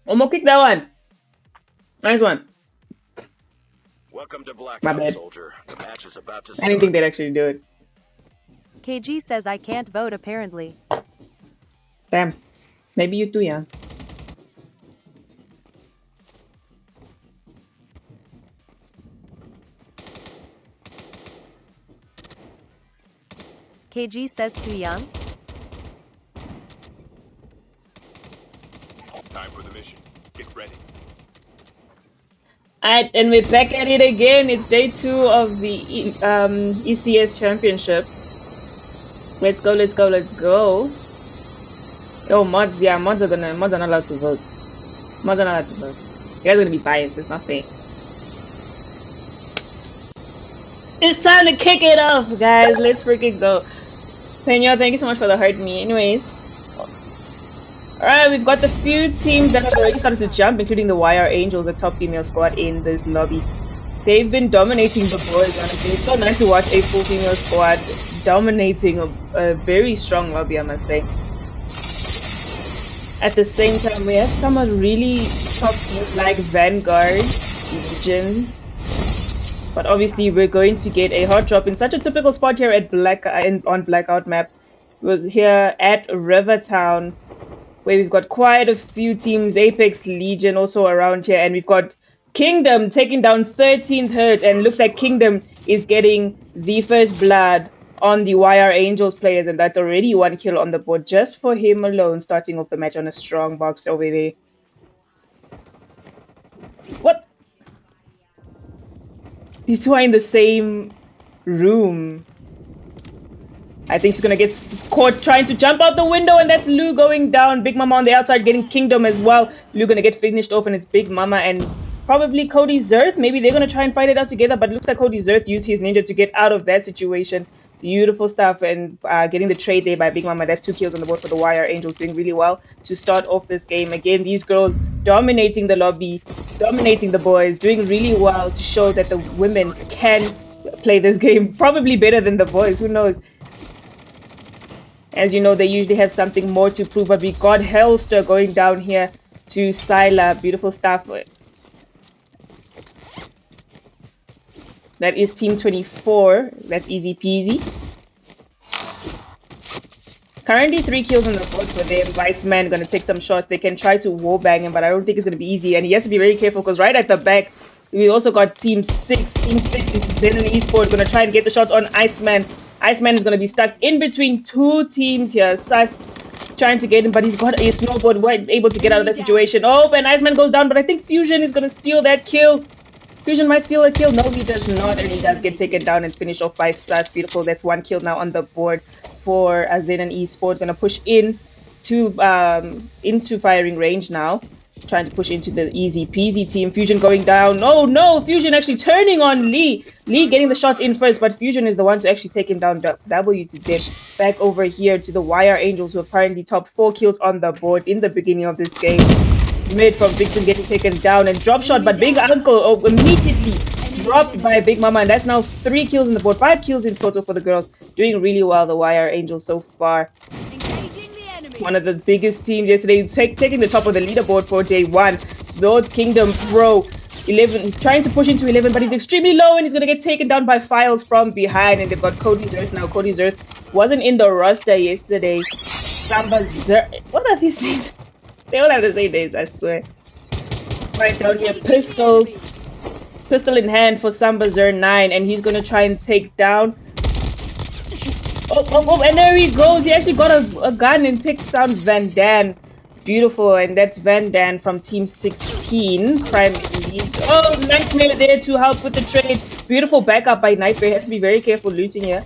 Almost kick that one. Nice one. Welcome to My Blackout, bad. soldier. The match is about to I didn't think start. they'd actually do it. KG says I can't vote apparently. Damn. Maybe you too, yeah. KG says too young. Time for the mission. Get ready. Alright, and we're back at it again. It's day 2 of the ECS Championship. Let's go, let's go, let's go. Oh, mods, yeah, mods are not allowed to vote. Mods are not allowed to vote. You guys are gonna be biased, it's not fair. It's time to kick it off, guys. Let's freaking go. Pena, thank you so much for the heart me. Anyways. Alright, we've got the few teams that have already started to jump, including the YR Angels, the top female squad in this lobby. They've been dominating the boys, honestly. It's so nice to watch a full female squad dominating a very strong lobby, I must say. At the same time, we have some really top teams like Vanguard, Legion. But obviously, we're going to get a hot drop in such a typical spot here at on Blackout map. We're here at Rivertown, where we've got quite a few teams, Apex, Legion also around here, and we've got Kingdom taking down 13th Hurt, and looks like Kingdom is getting the first blood on the YR Angels players, and that's already 1 kill on the board just for him alone, starting off the match on a strong box over there. What? These two are in the same room. I think he's gonna get caught trying to jump out the window, and that's Lou going down. Big Mama on the outside getting Kingdom as well. Lou gonna get finished off, and it's Big Mama and probably Cody Zerth. Maybe they're gonna try and fight it out together, but it looks like Cody Zerth used his ninja to get out of that situation. Beautiful stuff, and getting the trade there by Big Mama. That's 2 kills on the board for the YR Angels, doing really well to start off this game. Again, these girls dominating the lobby, dominating the boys, doing really well to show that the women can play this game probably better than the boys. Who knows? As you know, they usually have something more to prove, but we got Hellster going down here to Styla. Beautiful stuff. That is Team 24. That's easy peasy. Currently 3 kills on the board for them. Viceman gonna take some shots. They can try to wallbang him, but I don't think it's gonna be easy. And he has to be very careful because right at the back, we also got Team 6. Team 6 is Zenon Esports gonna try and get the shots on Iceman. Iceman is going to be stuck in between 2 teams here. Sus trying to get him, but he's got a snowboard, able to get out of that situation. Oh, and Iceman goes down, but I think Fusion is going to steal that kill. Fusion might steal a kill. No, he does not, and he does get taken down and finished off by Sus. Beautiful. That's 1 kill now on the board for Zenon Esports. Going to push in to into firing range now. Trying to push into the easy peasy team. Fusion going down. Oh no, Fusion actually turning on Lee. Lee getting the shot in first, but Fusion is the one to actually take him down. W to death. Back over here to the YR Angels, who apparently topped 4 kills on the board in the beginning of this game. Mid from Vixen getting taken down and drop shot, but Big Uncle immediately dropped by Big Mama, and that's now 3 kills on the board. 5 kills in total for the girls. Doing really well, the YR Angels so far. One of the biggest teams yesterday, taking the top of the leaderboard for day 1. Lord's Kingdom Pro 11 trying to push into 11, but he's extremely low and he's going to get taken down by Files from behind. And they've got Cody Zerth now. Cody Zerth wasn't in the roster yesterday. Samba Zerth. What are these names? They all have the same names, I swear. Right down here, pistol in hand for Samba Zerth 9, and he's going to try and take down. Oh, and there he goes. He actually got a gun and takes down Van Dan. Beautiful, and that's Van Dan from Team 16. Prime Elite. Oh, Nightmare there to help with the trade. Beautiful backup by Nightmare. Has to be very careful looting here.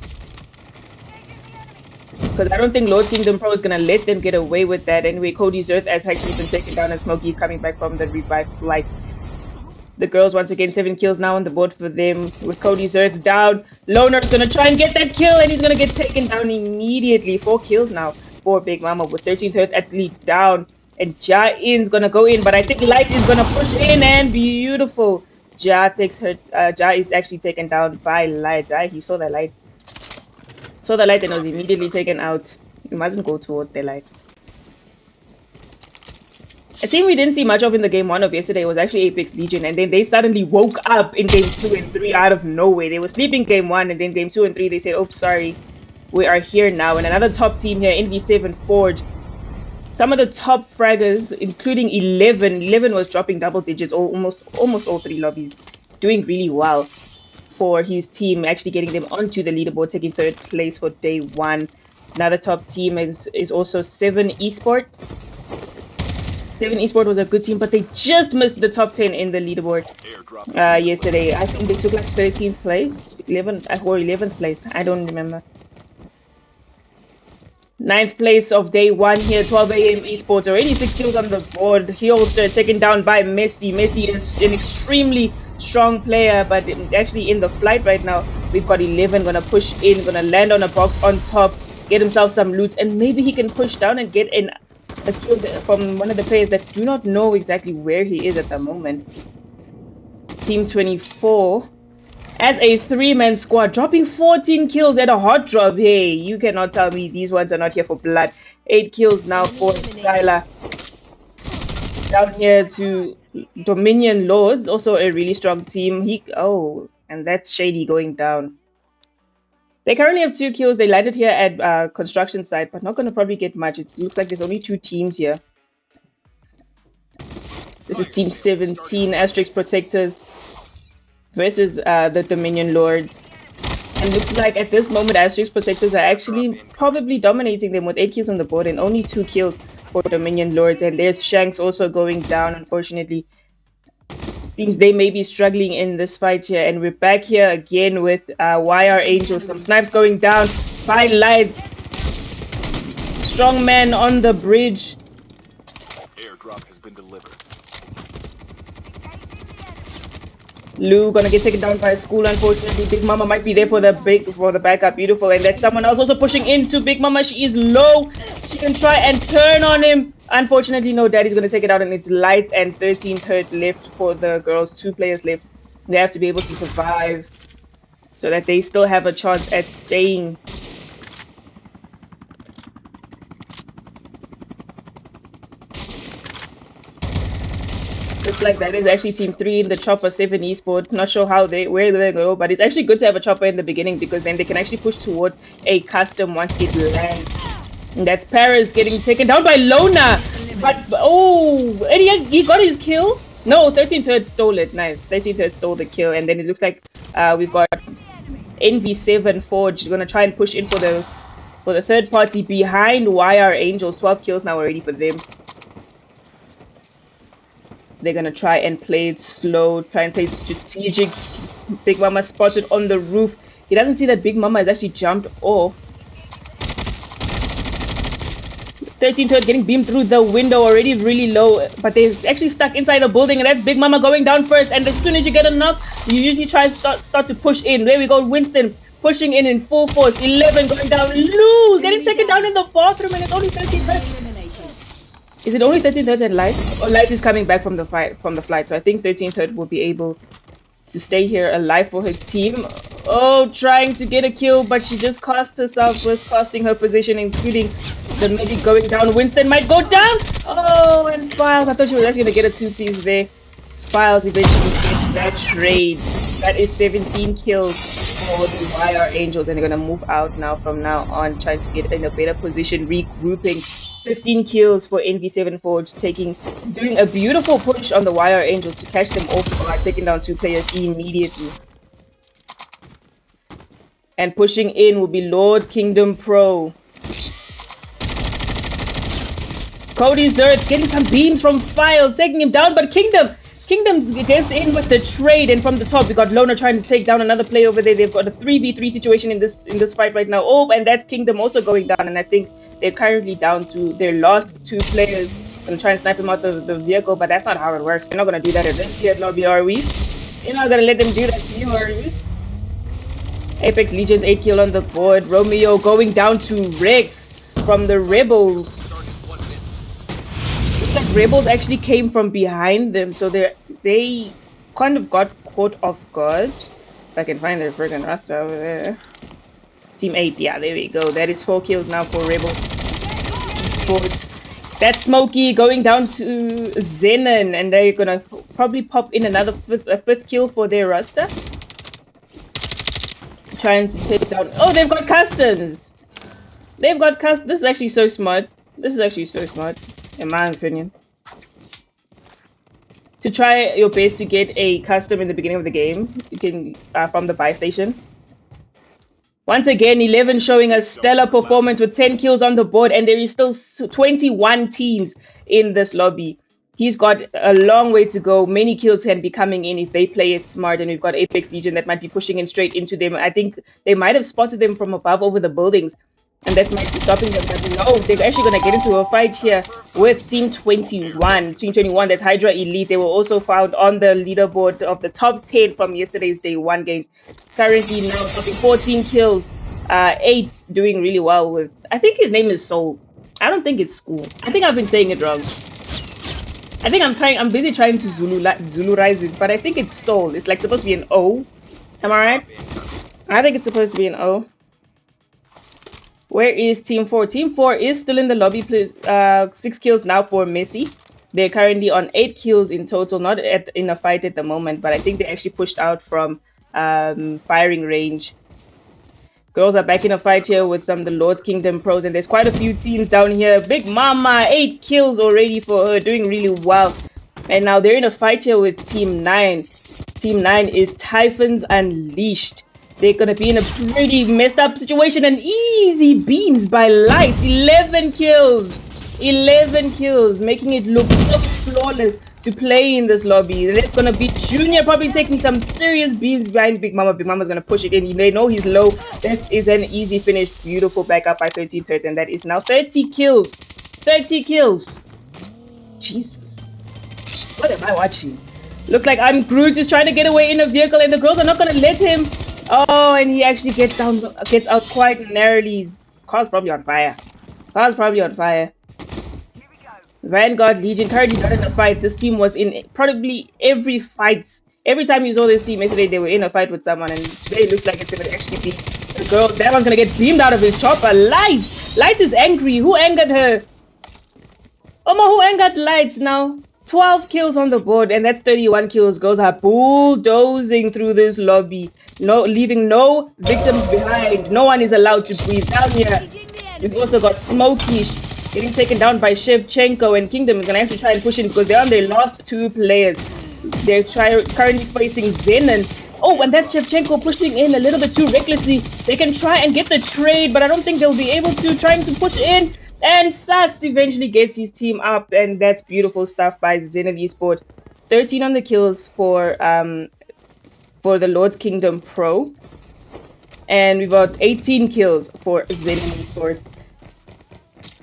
Because I don't think Lord Kingdom Pro is going to let them get away with that. Anyway, Cody Zerth has actually been taken down, and Smokey's coming back from the revive flight. The girls, once again, 7 kills now on the board for them, with Cody Zerth down. Loner's gonna try and get that kill, and he's gonna get taken down immediately. 4 kills now for Big Mama, with 13th Hurt actually down. And Ja In's gonna go in, but I think Light is gonna push in, and beautiful. Ja takes her. Ja is actually taken down by Light. He saw the light. Saw the light and was immediately taken out. You mustn't go towards the light. A team we didn't see much of in the game 1 of yesterday was actually Apex Legion, and then they suddenly woke up in game 2 and 3 out of nowhere. They were sleeping game 1, and then game 2 and 3 they said, "Oops, sorry, we are here now." And another top team here, NV7 Forge. Some of the top fraggers, including 11 was dropping double digits, almost all 3 lobbies, doing really well for his team, actually getting them onto the leaderboard, taking 3rd place for day 1. Another top team is also 7 Esport. 7 Esport was a good team, but they just missed the top 10 in the leaderboard yesterday. I think they took like 13th place, 11th place. I don't remember. 9th place of day 1 here, 12 a.m. Esports. Already 6 kills on the board. Holster taken down by Messi. Messi is an extremely strong player, but actually in the flight right now. We've got 11 gonna push in, gonna land on a box on top, get himself some loot, and maybe he can push down and get a kill from one of the players that do not know exactly where he is at the moment. Team 24 as a 3-man squad, dropping 14 kills at a hot drop. Hey, you cannot tell me these ones are not here for blood. 8 kills now for Skylar. Down here to Dominion Lords, also a really strong team. And that's Shady going down. They currently have 2 kills. They landed here at construction site, but not going to probably get much. It looks like there's only 2 teams here. This is Team 17, Asterix Protectors, versus the Dominion Lords. And looks like at this moment Asterix Protectors are actually probably dominating them with 8 kills on the board and only 2 kills for Dominion Lords. And there's Shanks also going down, unfortunately. Seems they may be struggling in this fight here. And we're back here again with YR Angels. Some snipes going down. Fine lights. Strong man on the bridge. Airdrop has been delivered. Lou gonna get taken down by a school, unfortunately. Big Mama might be there for the backup. Beautiful. And that's someone else also pushing into Big Mama. She is low. She can try and turn on him. Unfortunately, no. Daddy's gonna take it out, and it's Light and 13th hurt left for the girls. 2 players left. They have to be able to survive so that they still have a chance at staying. Looks like that is actually Team 3 in the chopper, 7 Esports. Not sure where they go, but it's actually good to have a chopper in the beginning because then they can actually push towards a custom once it lands. And that's Paris getting taken down by Lona. But and he got his kill. No, 13th Herd stole it. Nice. 13th Herd stole the kill, and then it looks like we've got NV7 Forge gonna try and push in for the 3rd party behind YR Angels. 12 kills now already for them. They're gonna try and play it slow, try and play it strategic. Big Mama spotted on the roof. He doesn't see that Big Mama has actually jumped off. 13 Turd getting beamed through the window, already really low, but they're actually stuck inside the building, and that's Big Mama going down first. And as soon as you get a knock, you usually try and start to push in. There we go, Winston pushing in full force. 11 going down. Lou getting taken down in the bathroom, and it's only 13 Turd. Is it only 13th Hurt and Light? Or Light is coming back from the flight, so I think 13th Hurt will be able to stay here alive for her team. Oh, trying to get a kill, but she just cost herself, was costing her position, including the medic going down. Winston might go down! Oh, and Files, I thought she was actually going to get a 2-piece there. Files eventually gets that trade. That is 17 kills for the YR Angels, and they're going to move out now from now on, trying to get in a better position, regrouping. 15 kills for NV7 Forge, doing a beautiful push on the YR Angels to catch them off by taking down 2 players immediately. And pushing in will be Lord Kingdom Pro. Cody Zerth getting some beams from Files, taking him down, but Kingdom gets in with the trade, and from the top we got Lona trying to take down another player over there. They've got a 3v3 situation in this fight right now. Oh, and that's Kingdom also going down, and I think they're currently down to their last 2 players. Gonna try and snipe him out of the vehicle, but that's not how it works. They're not gonna do that at this tier lobby, are we? You're not gonna let them do that to you, are you? Apex Legends 8 kill on the board. Romeo going down to Rex from the Rebels. Looks like Rebels actually came from behind them, so they kind of got caught off guard. If I can find their friggin' roster over there. Team 8, yeah, there we go. That is 4 kills now for Rebels. That's Smokey going down to Zenon, and they're gonna probably pop in another fifth kill for their roster. Trying to take down. Oh, they've got customs. They've got custom. This is actually so smart. This is actually so smart, in my opinion. To try your best to get a custom in the beginning of the game, you can from the buy station. Once again, 11 showing a stellar performance with 10 kills on the board, and there is still 21 teams in this lobby. He's got a long way to go. Many kills can be coming in if they play it smart, and we've got Apex Legion that might be pushing in straight into them. I think they might have spotted them from above over the buildings, and that might be stopping them. But no, they're actually going to get into a fight here with Team 21. Team 21, that's Hydra Elite. They were also found on the leaderboard of the top 10 from yesterday's day 1 games. Currently now topping 14 kills, 8 doing really well with, I think his name is Soul. I don't think it's School. I think I've been saying it wrong. I think I'm busy trying to Zulurize it, but I think it's Soul. It's like supposed to be an O. Am I right? I think it's supposed to be an O. Where is Team 4? Team 4 is still in the lobby. 6 kills now for Messi. They're currently on 8 kills in total, not in a fight at the moment, but I think they actually pushed out from firing range. Girls are back in a fight here with the Lord's Kingdom pros, and there's quite a few teams down here. Big Mama, 8 kills already for her, doing really well. And now they're in a fight here with Team 9. Team 9 is Typhons Unleashed. They're going to be in a pretty messed up situation, and easy beams by Light. 11 kills. 11 kills, making it look so flawless to play in this lobby. And it's going to be Junior probably taking some serious beams behind Big Mama. Big Mama's going to push it in. They know he's low. This is an easy finish. Beautiful backup by 13-30. And that is now 30 kills. 30 kills. Jesus. What am I watching? Looks like I'm Groot is trying to get away in a vehicle, and the girls are not going to let him. Oh, and he actually gets out quite narrowly. His car's probably on fire. Car's probably on fire. Vanguard Legion currently not in a fight. This team was in probably every fight. Every time you saw this team yesterday, they were in a fight with someone, and today it looks like it's going to actually be the girl. That one's going to get beamed out of his chopper. Light! Light is angry. Who angered her? Oma, who angered Light now? 12 kills on the board, and that's 31 kills. Girls are bulldozing through this lobby. No, leaving no victims behind. No one is allowed to breathe down here. We've also got Smokey getting taken down by Shevchenko, and Kingdom is going to actually try and push in because they're on their last 2 players. They're currently facing Zenon. Oh, and that's Shevchenko pushing in a little bit too recklessly. They can try and get the trade, but I don't think they'll be able to. Trying to push in, and Sats eventually gets his team up, and that's beautiful stuff by Zenon Esport. 13 on the kills for the Lord's Kingdom Pro, and we've got 18 kills for Zenon Esports.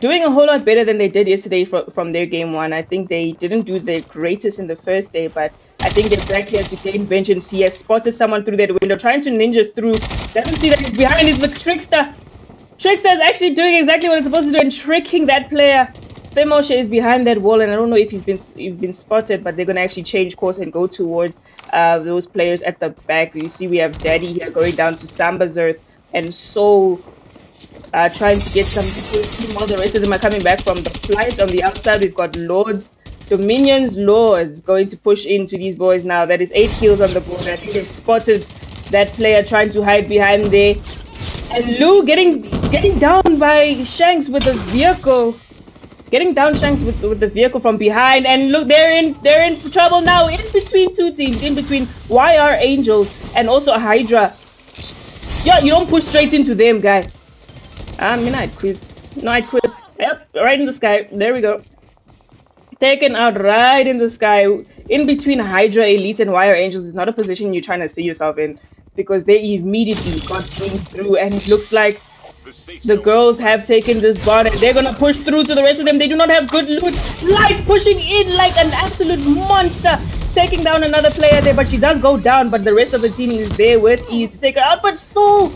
Doing a whole lot better than they did yesterday from their game 1. I think they didn't do the greatest in the first day, but I think they're back here to gain vengeance. He has spotted someone through that window, trying to ninja through. Doesn't see that he's behind. He's the Trickster. Trickster is actually doing exactly what it's supposed to do and tricking that player. Femosha is behind that wall, and I don't know if he's been spotted, but they're going to actually change course and go towards those players at the back. You see we have Daddy here going down to Sambazerth and Soul. Trying to get some team. All the rest of them are coming back from the flight. On the outside, we've got Lords, Dominions, Lords going to push into these boys now. That is 8 kills on the board. I think they've spotted that player trying to hide behind there. And Lou getting down by Shanks with the vehicle. Getting down Shanks with the vehicle from behind. And look, they're in trouble now. In between 2 teams, in between YR Angels and also Hydra. Yeah, you don't push straight into them, guy. I mean, I'd quit. No, I'd quit. Yep, right in the sky. There we go. Taken out right in the sky. In between Hydra Elite and Wire Angels is not a position you're trying to see yourself in, because they immediately got through, and it looks like the girls have taken this bond, and they're going to push through to the rest of them. They do not have good loot. Lights pushing in like an absolute monster. Taking down another player there, but she does go down, but the rest of the team is there with ease to take her out. But Soul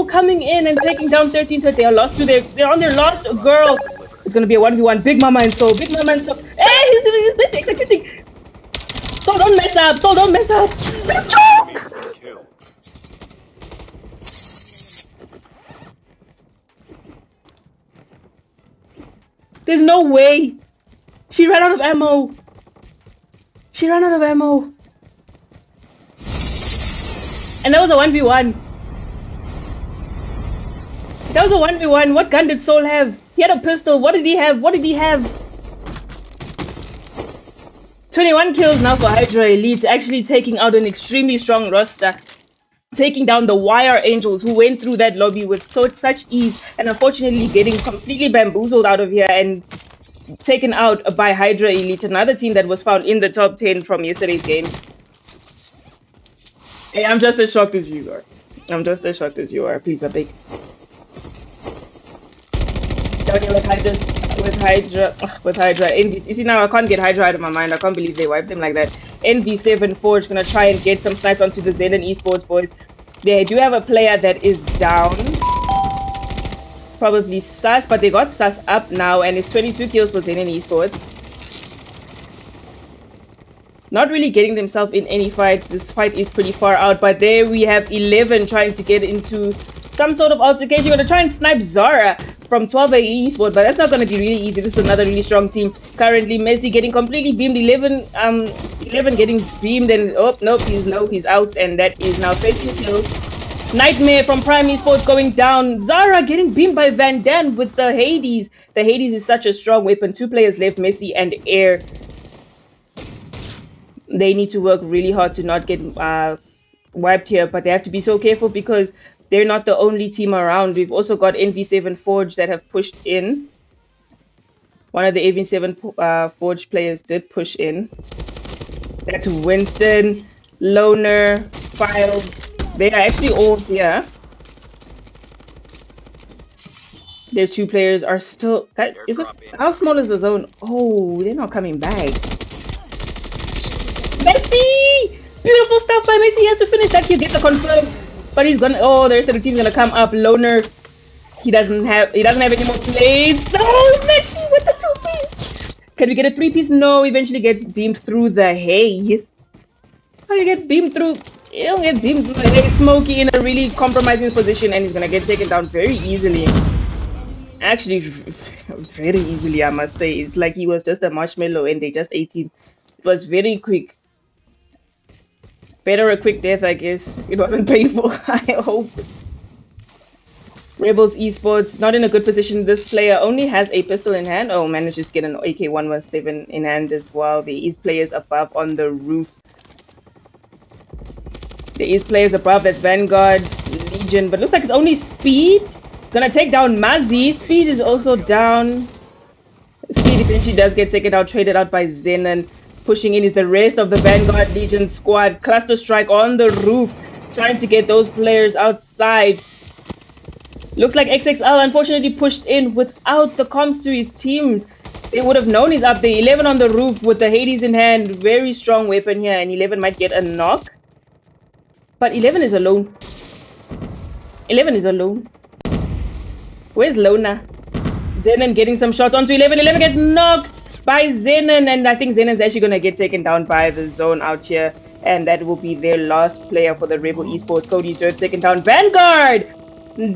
coming in and taking down 13-30. They are lost to they're on their last girl. It's gonna be a 1v1. Big Mama and Soul. Big Mama and Soul. Hey, he's busy executing. Soul, don't mess up. Soul, don't mess up. There's no way She ran out of ammo. She ran out of ammo. And that was a 1v1. That was a 1v1. What gun did Soul have? He had a pistol. What did he have? What did he have? 21 kills now for Hydra Elite, actually taking out an extremely strong roster, taking down the Wire Angels who went through that lobby with such ease, and unfortunately getting completely bamboozled out of here and taken out by Hydra Elite, another team that was found in the top 10 from yesterday's games. Hey, I'm just as shocked as you are. I'm just as shocked as you are. Please, I beg. Down here with Hydra. NV, you see now I can't get Hydra out of my mind. I can't believe they wiped them like that. NV7 Forge gonna try and get some snipes onto the Zen Esports boys. They do have a player that is down. Probably Sus, but they got Sus up now and it's 22 kills for Zen Esports. Not really getting themselves in any fight. This fight is pretty far out, but there we have 11 trying to get into some sort of altercation. You're going to try and snipe Zara from 12A Esports, but that's not going to be really easy. This is another really strong team. Currently, Messi getting completely beamed. 11 getting beamed, and oh, nope, he's low, he's out, and that is now 13 kills. Nightmare from Prime Esports going down. Zara getting beamed by Van Dan with the Hades. The Hades is such a strong weapon. 2 players left, Messi and Air. They need to work really hard to not get wiped here, but they have to be so careful because they're not the only team around. We've also got NV7 Forge that have pushed in. One of the NV7 Forge players did push in. That's Winston, Loner, File. They are actually all here. Their 2 players are still... How small is the zone? Oh, they're not coming back. Messi! Beautiful stuff by Messi. He has to finish that. He'll get the confirm. But he's gonna... Oh, the rest of the team's gonna come up. Loner. He doesn't have any more plates. Oh, Messi with the 2-piece. Can we get a 3-piece? No, eventually get beamed through the hay. How do you get beamed through? He'll get beamed through the hay. Smokey in a really compromising position and he's gonna get taken down very easily. Actually, very easily, I must say. It's like he was just a marshmallow and they just ate him. It was very quick. Better a quick death, I guess. It wasn't painful, I hope. Rebels Esports, not in a good position. This player only has a pistol in hand. Oh, manages to get an AK-117 in hand as well. There is players above on the roof. There is players above. That's Vanguard, Legion. But looks like it's only Speed. Gonna take down Mazi. Speed is also down. Speed eventually does get taken out, traded out by Zenon. Pushing in is the rest of the Vanguard Legion squad. Cluster strike on the roof, trying to get those players outside. Looks like XXL unfortunately pushed in without the comms to his teams. They would have known he's up there. 11 on the roof with the Hades in hand. Very strong weapon here, and 11 might get a knock. But 11 is alone. 11 is alone. Where's Lona? Zenon getting some shots onto 11. 11 gets knocked by Zenon, and I think Zenon's actually going to get taken down by the zone out here, and that will be their last player for the Rebel Esports. Cody's just taken down Vanguard.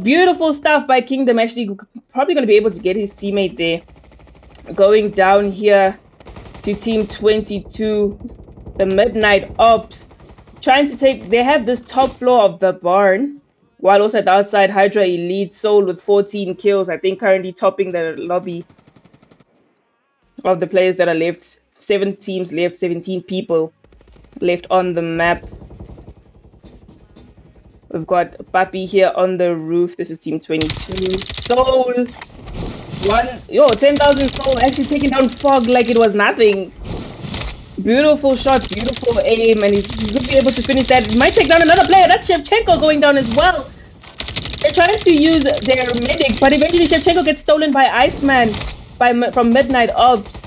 Beautiful stuff by Kingdom, actually probably going to be able to get his teammate there. Going down here to team 22, the Midnight Ops, trying to take, they have this top floor of the barn, while also at the outside, Hydra Elite Soul with 14 kills, I think currently topping the lobby of the players that are left. 7 teams left, 17 people left on the map. We've got Papi here on the roof. This is team 22. Soul. 10,000 Soul actually taking down Fog like it was nothing. Beautiful shot, beautiful aim, and he's going to be able to finish that. He might take down another player. That's Shevchenko going down as well. They're trying to use their medic, but eventually Shevchenko gets stolen by Iceman from Midnight Ops.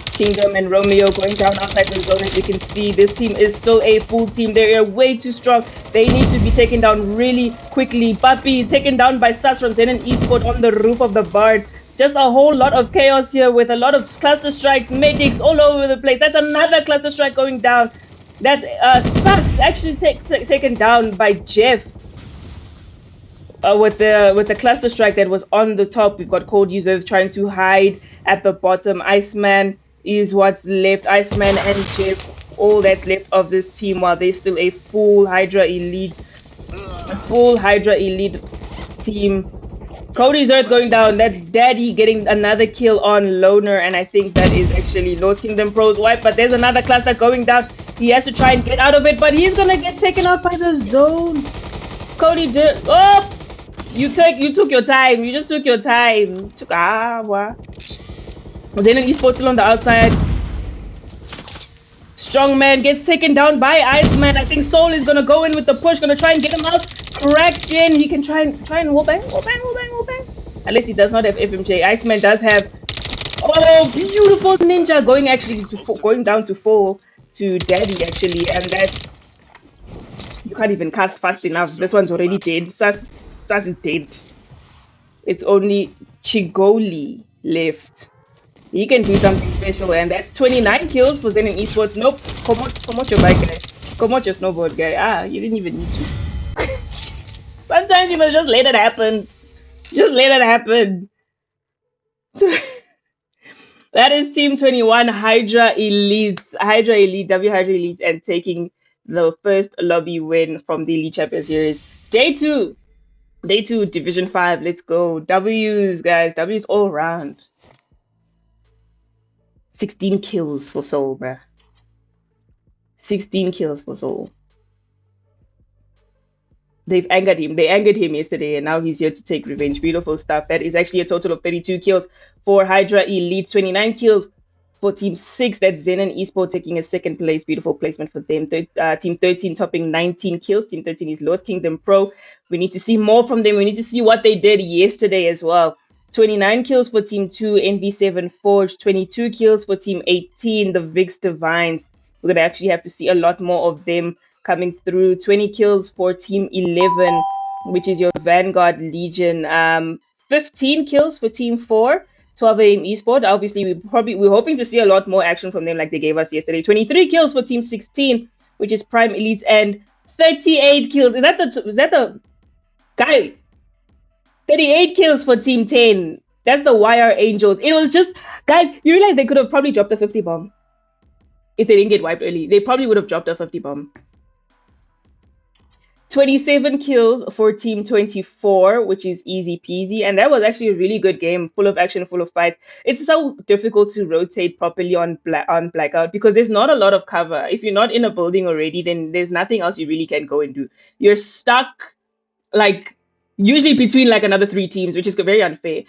Kingdom and Romeo going down outside the zone. As you can see, this team is still a full team. They are way too strong. They need to be taken down really quickly. Papi taken down by Sus from Zenon Esport on the roof of the barn. Just a whole lot of chaos here with a lot of cluster strikes, medics all over the place. That's another cluster strike going down. That's Sus actually taken down by Jeff. with the cluster strike that was on the top. We've got cold users trying to hide at the bottom. Iceman is what's left. Iceman and Jeff, all that's left of this team, while there's still a full Hydra elite team. Cody's Earth going down. That's Daddy getting another kill on Loner, and I think that is actually Lost Kingdom Pro's wipe. But there's another cluster going down. He has to try and get out of it, but he's gonna get taken out by the zone. Cody did. Oh, you took your time. You just took your time. What? Zenon Esports still on the outside. Strongman gets taken down by Iceman. I think Soul is gonna go in with the push, gonna try and get him out. Cracked in. He can try and wall bang. Unless he does not have FMJ. Iceman does have. Oh, beautiful ninja going down to 4 to Daddy actually, and that you can't even cast fast enough. This one's already dead. Sas is dead. It's only Chigoli left. He can do something special, and that's 29 kills for Zenon Esports. Nope, come out your bike guy. Come out your snowboard guy. You didn't even need to. Sometimes you must just let it happen. Just let it happen. That is Team 21 Hydra Elite, W Hydra Elites, and taking the first lobby win from the Elite Champion Series. Day 2, Division 5. Let's go. W's, guys. W's all around. 16 kills for Soul, bruh. 16 kills for Soul. They've angered him. They angered him yesterday, and now he's here to take revenge. Beautiful stuff. That is actually a total of 32 kills for Hydra Elite. 29 kills for Team 6. That's Zenon Esports taking a second place. Beautiful placement for them. Team 13 topping 19 kills. Team 13 is Lord Kingdom Pro. We need to see more from them. We need to see what they did yesterday as well. 29 kills for Team 2, NV7 Forge. 22 kills for Team 18, the Vix Divines. We're going to actually have to see a lot more of them coming through. 20 kills for Team 11, which is your Vanguard Legion. 15 kills for Team 4, 12 AM Esport. Obviously, we're hoping to see a lot more action from them like they gave us yesterday. 23 kills for Team 16, which is Prime Elites, and 38 kills. Is that the guy? 38 kills for Team 10. That's the YR Angels. It was just, guys, you realize they could have probably dropped a 50 bomb. If they didn't get wiped early, they probably would have dropped a 50 bomb. 27 kills for Team 24, which is easy peasy. And that was actually a really good game, full of action, full of fights. It's so difficult to rotate properly on Blackout because there's not a lot of cover. If you're not in a building already, then there's nothing else you really can go and do. You're stuck, like, usually between like another 3 teams, which is very unfair.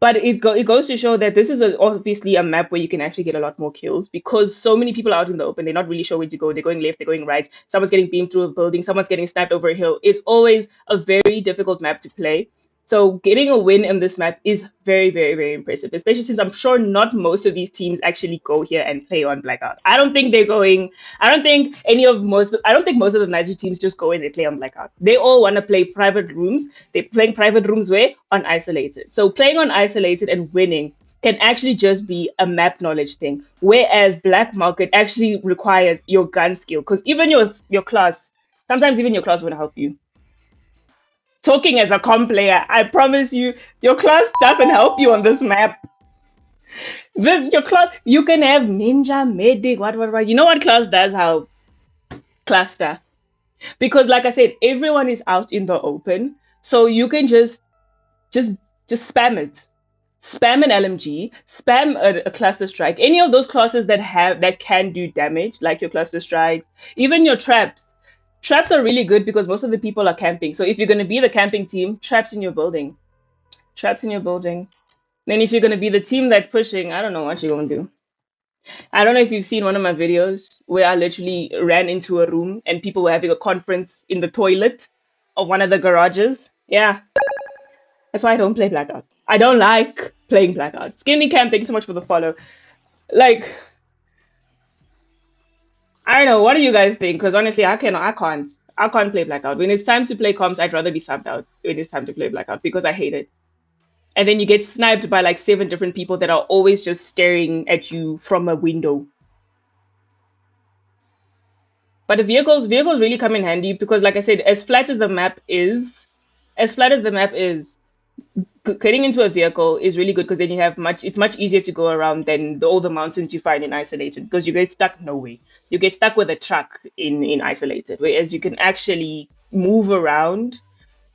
But it goes to show that this is obviously a map where you can actually get a lot more kills because so many people are out in the open. They're not really sure where to go. They're going left, they're going right. Someone's getting beamed through a building. Someone's getting sniped over a hill. It's always a very difficult map to play. So getting a win in this map is very, very, very impressive, especially since I'm sure not most of these teams actually go here and play on Blackout. I don't think most of the Niger teams just go and they play on Blackout. They all want to play private rooms. They're playing private rooms where? On Isolated. So playing on Isolated and winning can actually just be a map knowledge thing. Whereas Black Market actually requires your gun skill. Because even your class, sometimes even your class won't help you. Talking as a comp player, I promise you, your class doesn't help you on this map. Your class, you can have ninja, medic, what. You know what class does help? Cluster. Because like I said, everyone is out in the open, so you can just spam it. Spam an LMG, spam a cluster strike. Any of those classes that can do damage, like your cluster strikes, even your traps. Traps are really good because most of the people are camping. So if you're going to be the camping team, traps in your building. Traps in your building. Then if you're going to be the team that's pushing, I don't know what you're going to do. I don't know if you've seen one of my videos where I literally ran into a room and people were having a conference in the toilet of one of the garages. Yeah. That's why I don't play Blackout. I don't like playing Blackout. Skinny Camp, thank you so much for the follow. Like, I don't know. What do you guys think? Because honestly, I can't play Blackout. When it's time to play comps, I'd rather be subbed out when it's time to play Blackout because I hate it. And then you get sniped by like 7 different people that are always just staring at you from a window. But the vehicles really come in handy because, like I said, as flat as the map is, as flat as the map is, getting into a vehicle is really good because then you have it's much easier to go around than all the mountains you find in isolated, because you get stuck nowhere. You get stuck with a truck in isolated, whereas you can actually move around.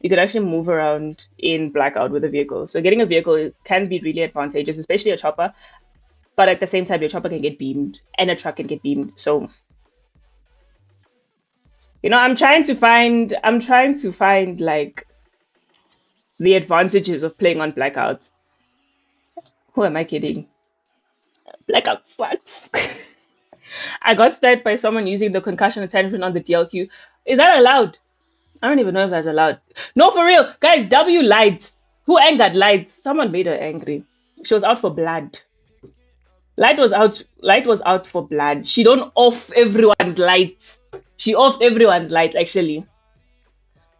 You can actually move around in blackout with a vehicle. So getting a vehicle can be really advantageous, especially a chopper. But at the same time, your chopper can get beamed and a truck can get beamed. So I'm trying to find like the advantages of playing on blackouts. Who am I kidding? Blackout sucks. I got stabbed by someone using the concussion attachment on the DLQ. Is that allowed? I don't even know if that's allowed. No, for real. Guys, W lied. Who angered lied? Someone made her angry. She was out for blood. Light was out for blood. She don't off everyone's lights. She offed everyone's lights, actually.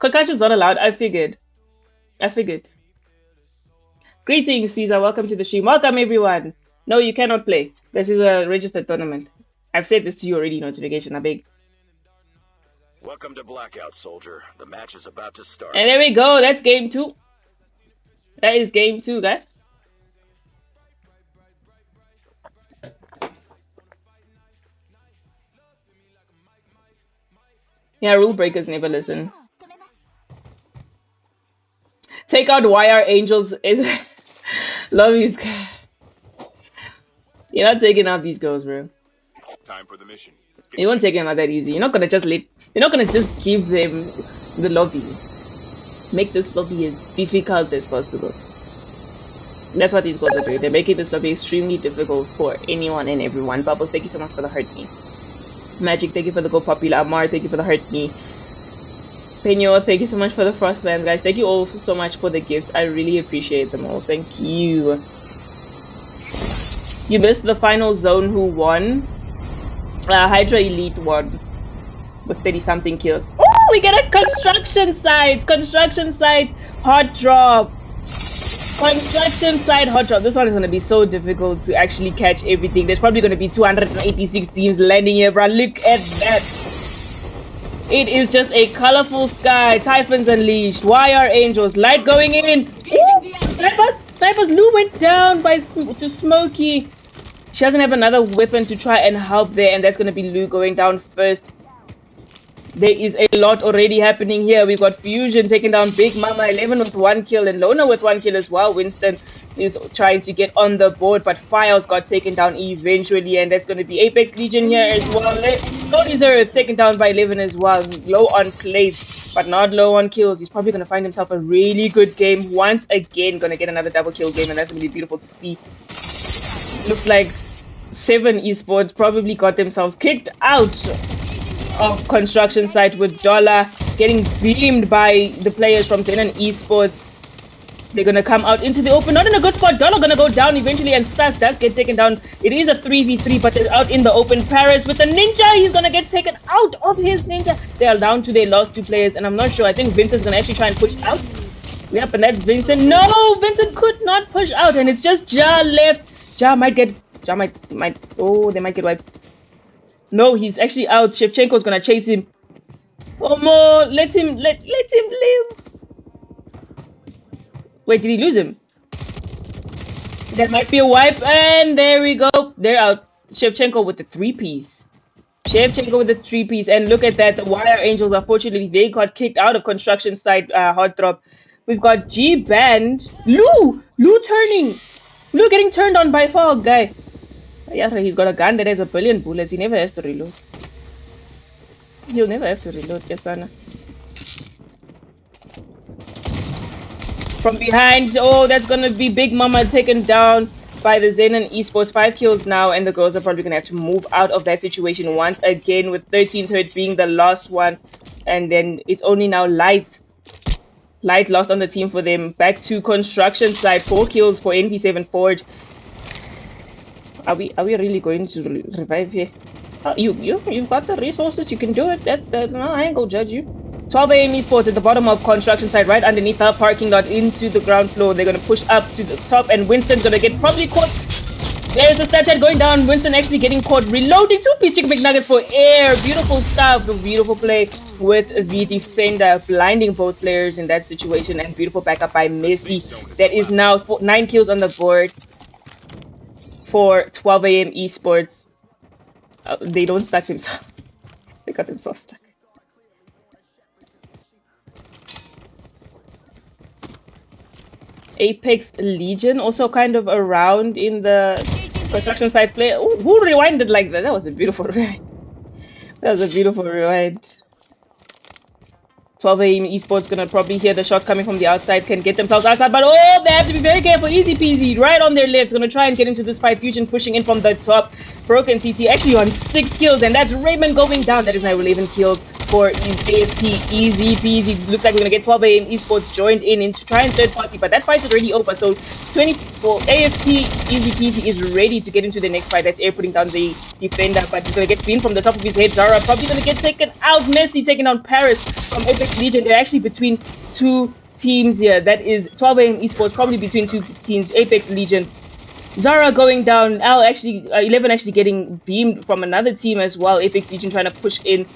Concussion's not allowed. I figured. Greetings, Caesar. Welcome to the stream. Welcome, everyone. No, you cannot play. This is a registered tournament. I've said this to you already, notification. I beg. Welcome to Blackout, soldier. The match is about to start. And there we go. That's game 2. That is game 2, guys. Yeah, rule breakers never listen. Take out YR Angels is love these guys. You're not taking out these girls, bro. Time for the mission. You won't take them out that easy. You're not gonna just give them the lobby. Make this lobby as difficult as possible. That's what these girls are doing. They're making this lobby extremely difficult for anyone and everyone. Bubbles, thank you so much for the heart me. Magic, thank you for the go popular. Amar, thank you for the heart me. Peño, thank you so much for the Frostland, guys. Thank you all so much for the gifts. I really appreciate them all. Thank you. You missed the final zone. Who won? Hydra Elite won with 30-something kills. Oh, we get a construction site! Construction site hot drop. Construction site hot drop. This one is going to be so difficult to actually catch everything. There's probably going to be 286 teams landing here, bro. Look at that. It is just a colorful sky. Typhons unleashed. YR Angels. Light going in. Ooh, Snipers. Lou went down to Smokey. She doesn't have another weapon to try and help there, and that's going to be Lou going down first. There is a lot already happening here. We've got Fusion taking down Big Mama 11 with 1 kill, and Lona with 1 kill as well. Winston is trying to get on the board, but Files got taken down eventually, and that's going to be Apex Legion here as well. Cody's taken down by 11 as well. Low on plays, but not low on kills. He's probably going to find himself a really good game. Once again, going to get another double kill game, and that's going to be beautiful to see. Looks like 7 esports probably got themselves kicked out of construction site, with Dollar getting beamed by the players from Zenon Esports. They're gonna come out into the open, not in a good spot. Dollar gonna go down eventually, and Sass does get taken down. It is a 3v3, but they're out in the open. Paris with the ninja, he's gonna get taken out of his ninja. They are down to their last 2 players, and I'm not sure. I think Vincent's gonna actually try and push out. Yep, and that's Vincent. No, Vincent could not push out, and it's just Ja left. Ja might oh, they might get wiped. No, he's actually out. Shevchenko's gonna chase him. Oh no, let him live. Wait, did he lose him? There might be a wipe, and there we go. They're out. Shevchenko with the 3-piece. And look at that. The YR Angels, unfortunately, they got kicked out of construction site hot drop. We've got G banned. Lou turning. Lou getting turned on by Fog guy. Yeah, he's got a gun that has 1 billion bullets. He never has to reload. He'll never have to reload, Yasana. From behind, oh, that's gonna be Big Mama taken down by the Zenon Esports. 5 kills now, and the girls are probably gonna have to move out of that situation once again, with 13th hurt being the last one. And then it's only now Light. Light lost on the team for them. Back to construction site. 4 kills for NP7 Forge. Are we really going to revive here? You've got the resources. You can do it. No, I ain't gonna judge you. 12 AM Esports at the bottom of construction site, right underneath our parking lot, into the ground floor. They're gonna push up to the top, and Winston's gonna get probably caught. There's the Snapchat going down. Winston actually getting caught. Reloading 2-piece chicken McNuggets for air. Beautiful stuff. A beautiful play with the defender blinding both players in that situation, and beautiful backup by Messi. That is now 9 kills on the board for 12 a.m. esports. They don't stack themselves. They got themselves stuck. Apex Legion also kind of around in the construction site play. Ooh, who rewinded like that? That was a beautiful rewind. That was a beautiful rewind. 12 a.m. esports gonna probably hear the shots coming from the outside, can get themselves outside, but oh, they have to be very careful. Easy peasy, right on their left. Gonna try and get into this fight. Fusion pushing in from the top. Broken CT actually on 6 kills, and that's Raymond going down. That is now 11 kills for AFP. Easy peasy. Looks like we're gonna get 12 a.m. esports joined in to try and third party, but that fight's already over. So 20 for AFP. Easy peasy is ready to get into the next fight. That's Air putting down the defender, but he's gonna get beamed from the top of his head. Zara probably gonna get taken out. Messi taking on Paris from Apex Legion. They're actually between 2 teams here. That is 12 a.m. esports, probably between 2 teams. Apex Legion. Zara going down. 11 actually getting beamed from another team as well. Apex Legion trying to push in.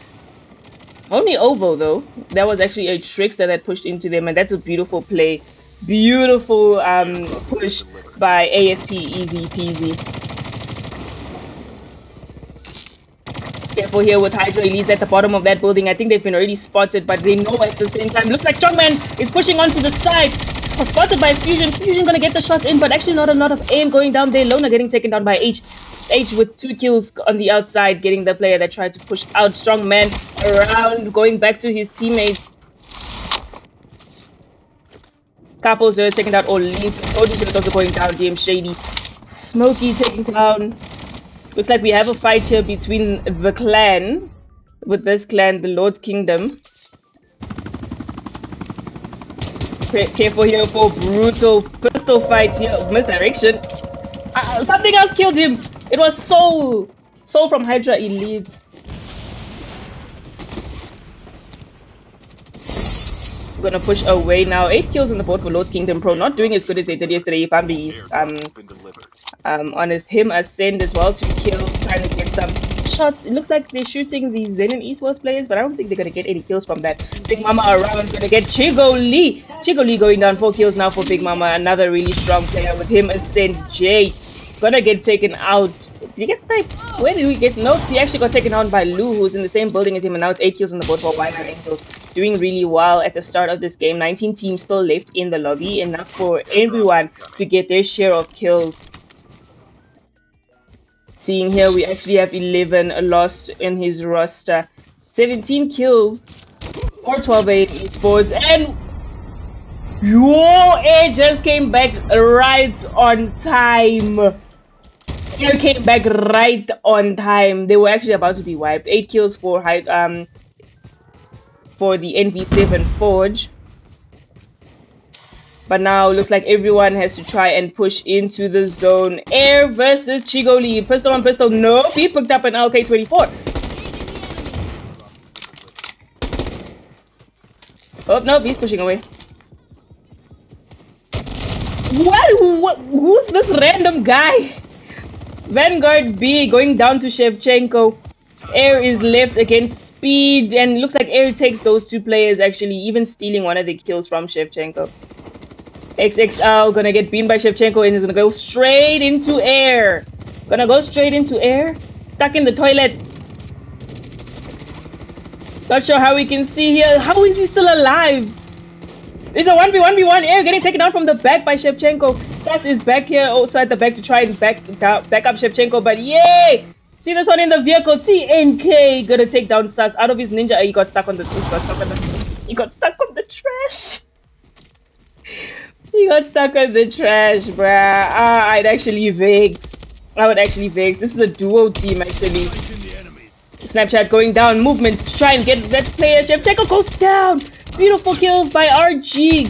Only Ovo though. That was actually a trickster that pushed into them, and that's a beautiful play. Beautiful push by AFP. Easy peasy. Careful here with Hydra Elites at the bottom of that building. I think they've been already spotted, but they know at the same time. Looks like Strongman is pushing onto the side. Spotted by Fusion. Fusion gonna get the shot in, but actually not a lot of aim going down there. Lona getting taken down by H. H with 2 kills on the outside, getting the player that tried to push out. Strongman around, going back to his teammates. Capos are taking out Olise. Cody is also going down. DM Shady. Smokey taking down. Looks like we have a fight here between the clan. With this clan, the Lord's Kingdom. Careful here for brutal pistol fights here. Misdirection. Something else killed him. It was Soul. Soul from Hydra Elite. We're gonna push away now. 8 kills on the board for Lord's Kingdom Pro. Not doing as good as they did yesterday, if I'm being honest. Him Ascend as well to kill, trying to get some shots. It looks like they're shooting the Zen and Esports players, but I don't think they're gonna get any kills from that. Big Mama around, gonna get Chigo Lee. Chigo Lee going down 4 kills now for Big Mama. Another really strong player with him Ascend Jay. Gonna get taken out. Did he get sniped? Where did we get? No, he actually got taken out by Lou, who's in the same building as him, and now it's 8 kills on the board for Wire Angels. Doing really well at the start of this game. 19 teams still left in the lobby, enough for everyone to get their share of kills. Seeing here, we actually have 11 lost in his roster. 17 kills for 12-8 esports, and Air just came back right on time. Air came back right on time. They were actually about to be wiped. 8 kills for the NV7 Forge. But now it looks like everyone has to try and push into the zone. Air versus Chigoli. Pistol on pistol. Nope, he picked up an LK-24. Oh, nope, he's pushing away. What? Who's this random guy? Vanguard B going down to Shevchenko. Air is left against Speed, and looks like Air takes those 2 players, actually, even stealing one of the kills from Shevchenko. XXL gonna get beamed by Shevchenko, and is gonna go straight into Air. Gonna go straight into Air. Stuck in the toilet. Not sure how we can see here. How is he still alive? It's a 1v1v1. Air getting taken down from the back by Shevchenko. Sats is back here also at the back to try and back up Shevchenko, but yay! See this one in the vehicle. TNK gonna take down Sats out of his ninja. He got stuck on the trash. He got stuck on the trash, bruh. I'd actually vex. I would actually vex. This is a duo team actually. Snapchat going down. Movement to try and get that player. Shevchenko goes down. Beautiful kills by RG.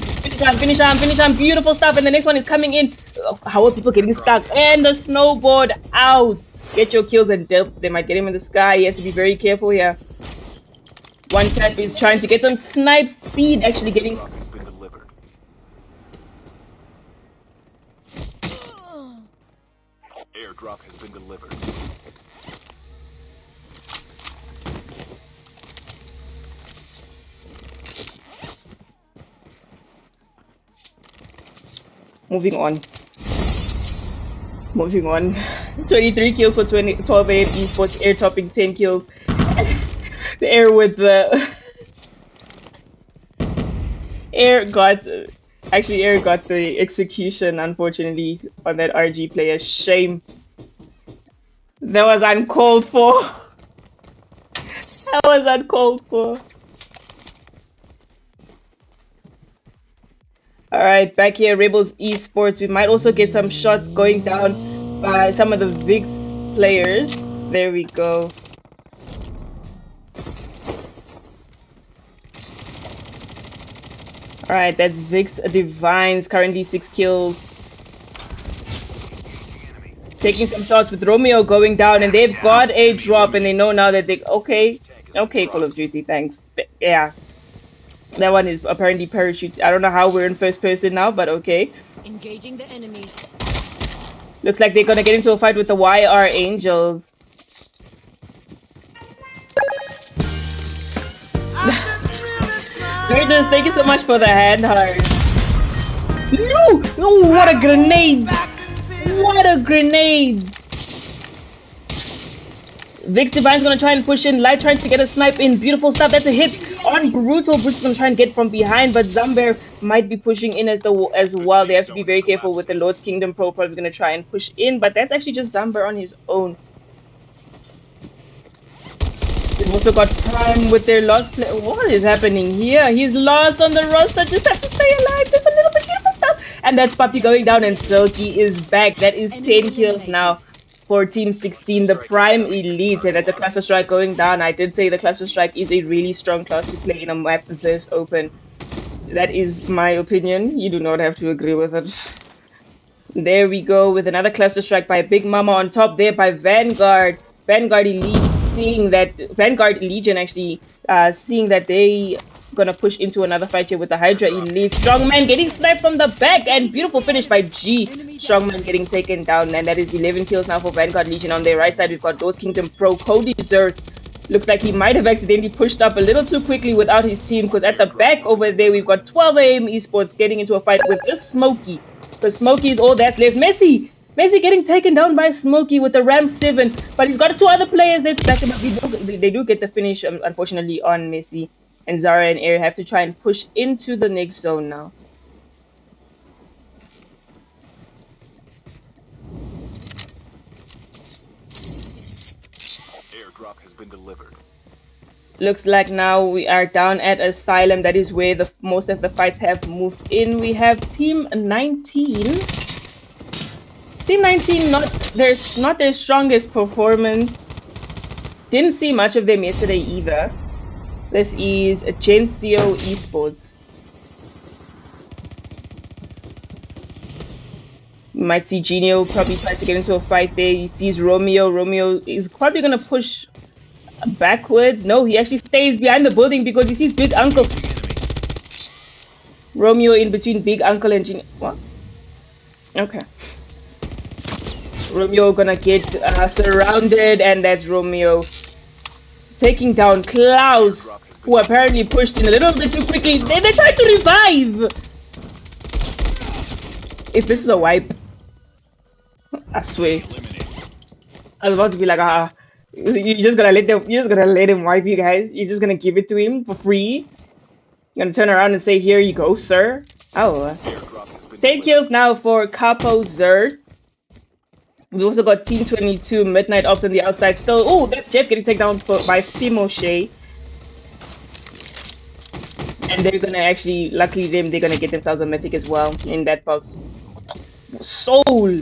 Finish him. Beautiful stuff. And the next one is coming in. How are people getting stuck? And the snowboard out. Get your kills and dip. They might get him in the sky. He has to be very careful here. One tap is trying to get some snipe speed. Actually getting... Airdrop has been delivered. moving on. Moving on. 23 kills for 12 AM esports, air topping 10 kills. The air with the air got the execution, unfortunately, on that RG player. Shame. That was uncalled for. That was uncalled for. Alright, back here, Rebels Esports. We might also get some shots going down by some of the VIX players. There we go. Alright, that's VIX Divines, currently 6 kills. Taking some shots with Romeo going down, and they've got a drop, and they know now that they... Okay, Call of Duty, thanks. But, yeah. That one is apparently parachute. I don't know how we're in first person now, but okay. Engaging the enemies. Looks like they're gonna get into a fight with the YR Angels. Greatness, thank you so much for the hand heart. No! Oh, what a grenade! What a grenade! Vix Divine's gonna try and push in. Light trying to get a snipe in. Beautiful stuff. That's a hit on Brutal. Brutal's gonna try and get from behind, but Zamber might be pushing in as well. They have to be very careful with the Lord's Kingdom Pro. Probably gonna try and push in, but that's actually just Zamber on his own. They've also got Prime with their lost play. What is happening here? He's lost on the roster. Just have to stay alive. Just a little bit. Beautiful stuff. And that's Puppy going down, and Silky is back. That is 10 kills now for Team 16, the Prime Elite. And that's a cluster strike going down. I did say the cluster strike is a really strong class to play in a map this open. That is my opinion. You do not have to agree with it. There we go with another cluster strike by Big Mama on top there by Vanguard. Vanguard Elite seeing that Vanguard Legion actually seeing that they gonna push into another fight here with the Hydra Elite. Strongman getting sniped from the back, and beautiful finish by G. Strongman getting taken down, and that is 11 kills now for Vanguard Legion. On their right side, we've got Lord's Kingdom Pro Cody Zerth. Looks like he might have accidentally pushed up a little too quickly without his team, because at the back over there, we've got 12 AM Esports getting into a fight with this Smokey. Because Smokey is all that's left. Messi getting taken down by Smokey with the Ram 7, but he's got two other players that's back him up. They do get the finish, unfortunately, on Messi. And Zara and Air have to try and push into the next zone now. Airdrop has been delivered. Looks like now we are down at Asylum. That is where most of the fights have moved in. We have Team 19. Team 19, not their strongest performance. Didn't see much of them yesterday either. This is Gensio Esports. You might see Genio probably try to get into a fight there. He sees Romeo. Romeo is probably going to push backwards. No, he actually stays behind the building because he sees Big Uncle. Romeo in between Big Uncle and Genio. What? Okay. Romeo gonna get surrounded, and that's Romeo taking down Klaus, who apparently pushed in a little bit too quickly. They tried to revive. If this is a wipe, I swear. I was about to be like, you're just gonna let him wipe you guys. You're just gonna give it to him for free. You're gonna turn around and say, here you go, sir. Oh, 10 kills now for Capo Zerth. We also got Team 22 Midnight Ops on the outside still. Oh, that's Jeff getting taken down by Fimoshe. And they're gonna actually, luckily they're gonna get themselves a mythic as well in that box. Soul!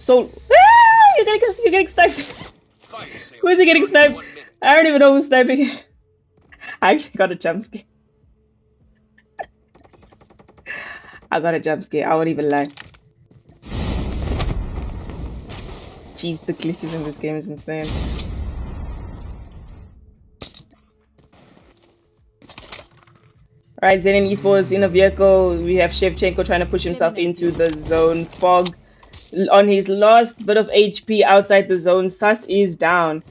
Ah, you're getting sniped. Who is he getting sniped? I don't even know who's sniping. I actually got a jump scare. I got a jump scare, I won't even lie. Jeez, the glitches in this game is insane. Alright, Zenin Esports in a vehicle. We have Shevchenko trying to push himself into the zone. Fog on his last bit of HP outside the zone. Sus is down.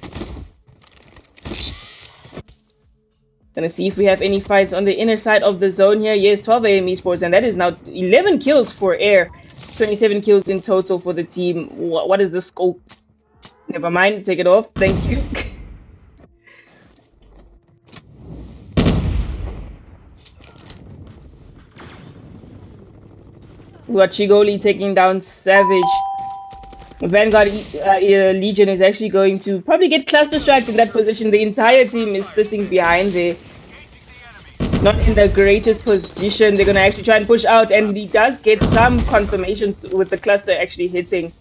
Gonna see if we have any fights on the inner side of the zone here. Yes, 12 AM Esports, and that is now 11 kills for Air. 27 kills in total for the team. What is the scope? Never mind, take it off. Thank you. We got Chigoli taking down Savage. Vanguard Legion is actually going to probably get cluster strike in that position. The entire team is sitting behind there. Not in the greatest position. They're going to actually try and push out, and he does get some confirmations with the cluster actually hitting.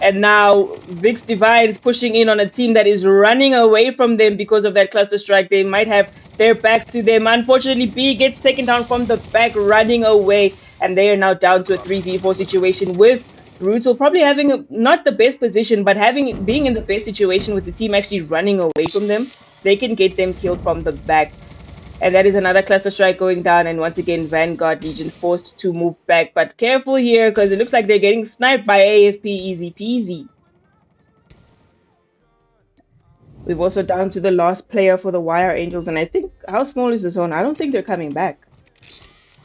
And now Vix Divine's pushing in on a team that is running away from them because of that cluster strike. They might have their back to them. Unfortunately, B gets taken down from the back, running away, and they are now down to a 3v4 situation with Brutal probably having not the best position, but being in the best situation with the team actually running away from them. They can get them killed from the back. And that is another cluster strike going down, and once again Vanguard Legion forced to move back. But careful here, because it looks like they're getting sniped by AFP. Easy peasy. We've also down to the last player for the Wire Angels, and I think, how small is the zone? I don't think they're coming back.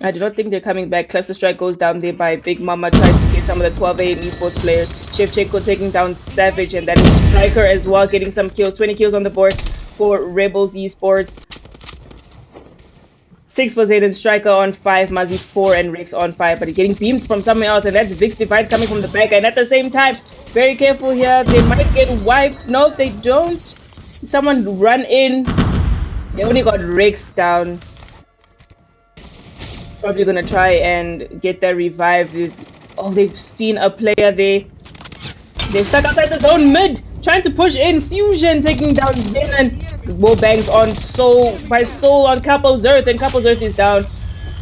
I do not think they're coming back. Cluster strike goes down there by Big Mama, trying to get some of the 12 AM esports players. Shevchenko taking down Savage, and that is Striker as well, getting some kills. 20 kills on the board for Rebels Esports. 6 for Zayden, Striker on 5, Mazi 4, and Rex on 5, but he's getting beamed from somewhere else, and that's Vix Divines coming from the back. And at the same time, very careful here, they might get wiped. No, they don't. Someone run in. They only got Rex down. Probably gonna try and get that revived. Oh, they've seen a player there. They're stuck outside the zone mid, trying to push in. Fusion taking down Zen, and more bangs on Soul by Soul on Capo's Earth, and Capo's Earth is down.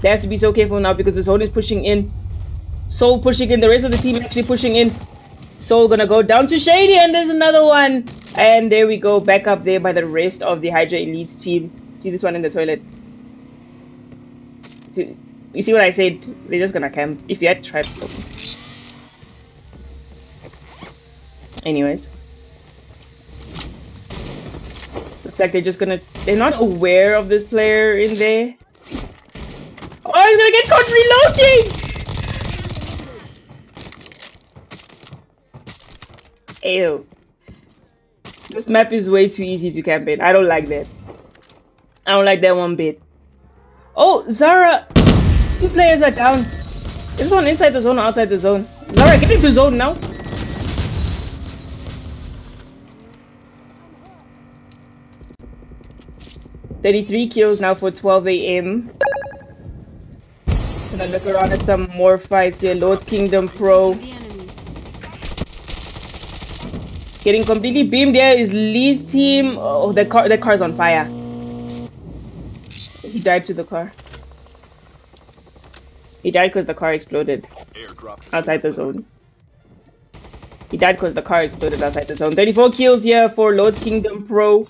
They have to be so careful now because the zone is pushing in. Soul pushing in, the rest of the team actually pushing in. Soul gonna go down to Shady, and there's another one. And there we go, back up there by the rest of the Hydra Elites team. See this one in the toilet. You see what I said? They're just gonna camp. If you had tried to. Anyways. Looks like they're just gonna... They're not aware of this player in there. Oh, he's gonna get caught reloading! Ew. This map is way too easy to camp in. I don't like that. I don't like that one bit. Oh, Zara! 2 players are down. Is this one inside the zone or outside the zone? Zara, get into zone now. $33 kills now for 12 AM. Gonna look around at some more fights here. Lord's Kingdom Pro. Getting completely beamed there is Lee's team. Oh, the car's on fire. He died to the car. He died because the car exploded outside the zone. He died because the car exploded outside the zone. 34 kills here for Lord's Kingdom Pro.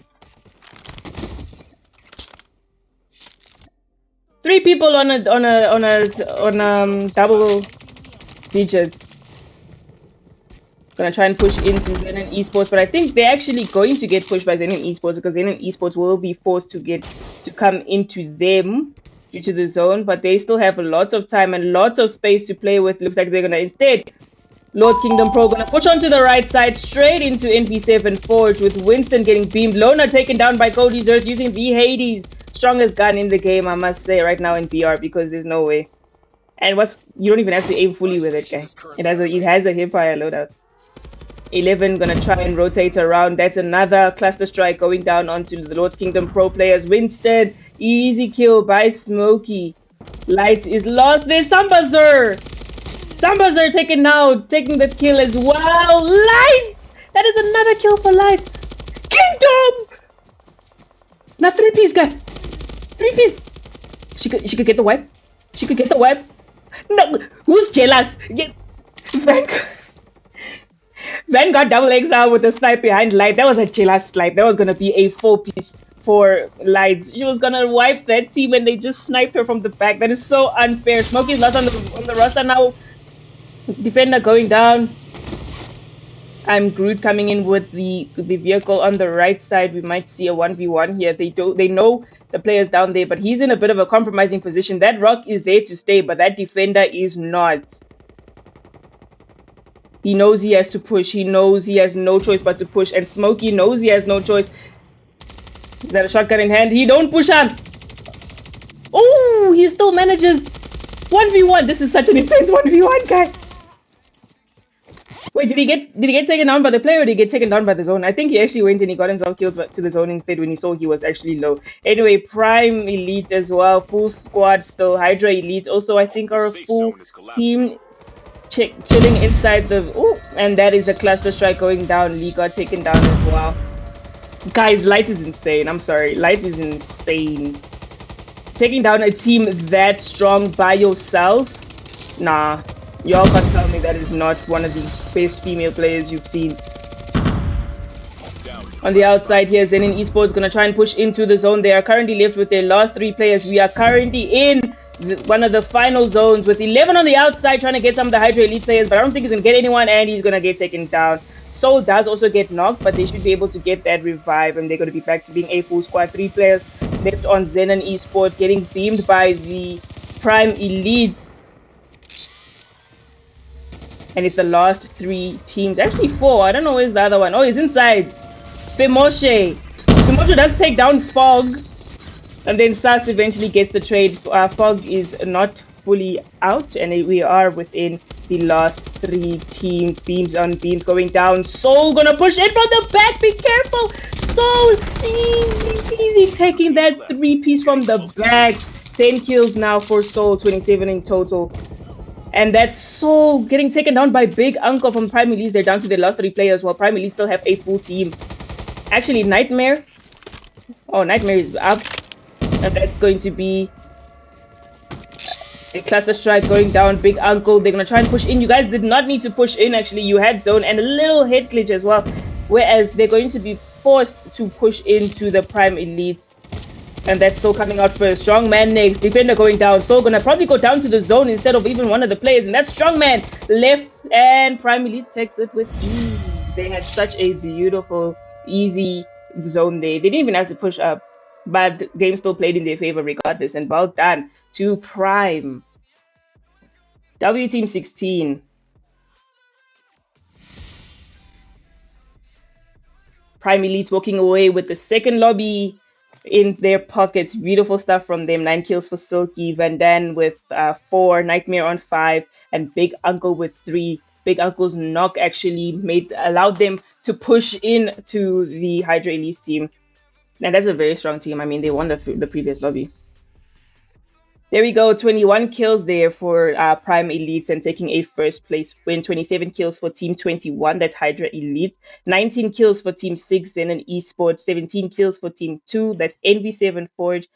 3 people on double digits. Gonna try and push into Zenon Esports, but I think they're actually going to get pushed by Zenon Esports because Zenon Esports will be forced to come into them due to the zone, but they still have lots of time and lots of space to play with. Looks like they're gonna instead. Lord's Kingdom Pro gonna push onto the right side straight into NP7 Forge with Winston getting beamed. Lona taken down by Cody's Earth using the Hades. Strongest gun in the game, I must say, right now in BR, because there's no way. And you don't even have to aim fully with it, guy. It has a hipfire loadout. 11 gonna try and rotate around. That's another cluster strike going down onto the Lord's Kingdom Pro players. Winston, easy kill by Smokey. Light is lost. There's Sambazur. Sambazur taking the kill as well. Light! That is another kill for Light. Kingdom! Now 3-piece guy. 3-piece. She could get the wipe. She could get the wipe. No, who's jealous? Yeah. Vanguard double XL with a snipe behind Light. That was a jealous snipe. That was gonna be a 4-piece for Lights. She was gonna wipe that team and they just sniped her from the back. That is so unfair. Smokey's lost on the roster now. Defender going down. I'm Groot coming in with the vehicle on the right side. We might see a 1v1 here. They know the players down there, but he's in a bit of a compromising position. That rock is there to stay, but that defender is not. He knows he has to push. He knows he has no choice but to push. And Smokey knows he has no choice. He's got a shotgun in hand. He don't push up. Oh, he still manages 1v1. This is such an intense 1v1, guy. Wait, did he get taken down by the player or did he get taken down by the zone? I think he actually went and he got himself killed to the zone instead when he saw he was actually low. Anyway, Prime Elite as well. Full squad still. Hydra Elite also, I think, are a full team chilling inside the... Oh, and that is a cluster strike going down. Lee got taken down as well. Guys, Light is insane. I'm sorry. Light is insane. Taking down a team that strong by yourself? Nah. Y'all can't tell me that is not one of the best female players you've seen. On the outside here, Zenin Esports going to try and push into the zone. They are currently left with their last 3 players. We are currently in one of the final zones with 11 on the outside trying to get some of the Hydra Elite players, but I don't think he's going to get anyone and he's going to get taken down. Soul does also get knocked, but they should be able to get that revive and they're going to be back to being a full squad. 3 players left on Zenin Esports getting beamed by the Prime Elites. And it's the last 3 teams. Actually 4. I don't know where's the other one. Oh, he's inside. Femoshe. Femoshe does take down Fog. And then Sas eventually gets the trade. Fog is not fully out. And we are within the last 3 teams. Beams on beams going down. Soul gonna push in from the back. Be careful. Soul. Easy taking that 3-piece from the back. 10 kills now for Soul. 27 in total. And that's Soul getting taken down by Big Uncle from Prime Elite. They're down to their last 3 players while Prime Elite still have a full team. Actually, Nightmare. Oh, Nightmare is up. And that's going to be a cluster strike going down. Big Uncle, they're going to try and push in. You guys did not need to push in, actually. You had zone and a little head glitch as well. Whereas they're going to be forced to push into the Prime Elites. And that's Soul coming out first. Strongman next. Defender going down. Soul gonna probably go down to the zone instead of even one of the players. And that's Strongman left. And Prime Elite takes it with ease. They had such a beautiful, easy zone there. They didn't even have to push up. But the game still played in their favor regardless. And well done to Prime. W Team 16. Prime Elite walking away with the second lobby in their pockets. Beautiful stuff from them. 9 kills for Silky, Van Dan with 4, Nightmare on 5, and Big Uncle with 3. Big Uncle's knock actually allowed them to push in to the Hydra Elite team. And that's a very strong team. I mean, they won the previous lobby. There we go, 21 kills there for Prime Elites and taking a first place win. 27 kills for Team 21, that's Hydra Elite. 19 kills for Team 6, Zenon Esports. 17 kills for Team 2, that's NV7 Forge.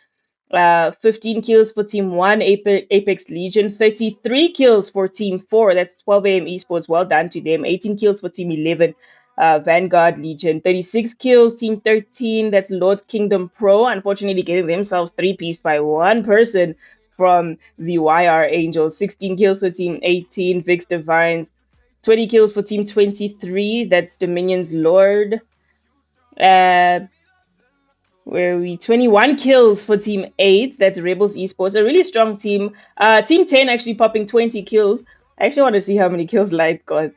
15 kills for Team 1, Apex Legion. 33 kills for Team 4, that's 12am Esports. Well done to them. 18 kills for Team 11, Vanguard Legion. 36 kills, Team 13, that's Lord's Kingdom Pro. Unfortunately, getting themselves 3-pieced by one person from the YR Angels. 16 kills for Team 18, Vix Divines. 20 kills for Team 23, that's Dominion's Lord. Where are we? 21 kills for Team 8, that's Rebels Esports. A really strong team. Team 10 actually popping 20 kills. I actually want to see how many kills Light got.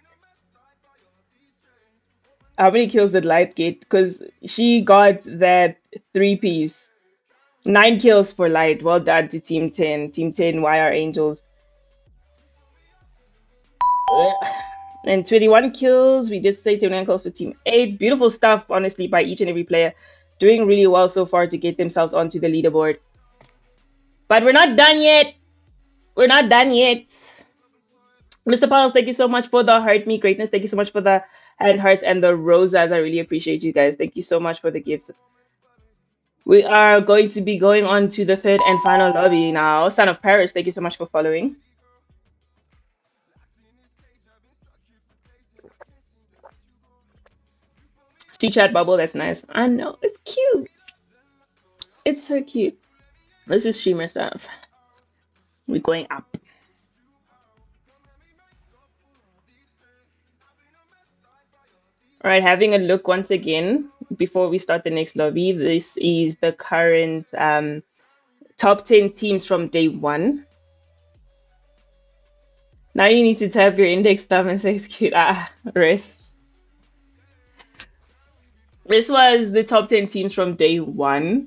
How many kills did Light get? Because she got that 3-piece. 9 kills for Light. Well done to Team 10. Team 10 YR Angels. And 21 kills. We did say 21 kills for Team 8. Beautiful stuff, honestly, by each and every player. Doing really well so far to get themselves onto the leaderboard. But we're not done yet. We're not done yet. Mr. Pauls, thank you so much for the Heart Me Greatness. Thank you so much for the hand hearts and the rosas. I really appreciate you guys. Thank you so much for the gifts. We are going to be going on to the 3rd and final lobby now. Son of Paris, thank you so much for following. See chat bubble, that's nice. I know, it's cute. It's so cute. Let's just streamer stuff. We're going up. All right, having a look once again before we start the next lobby. This is the current top 10 teams from day one. Now you need to type your index thumb and say execute. Rest. This was the top 10 teams from day one.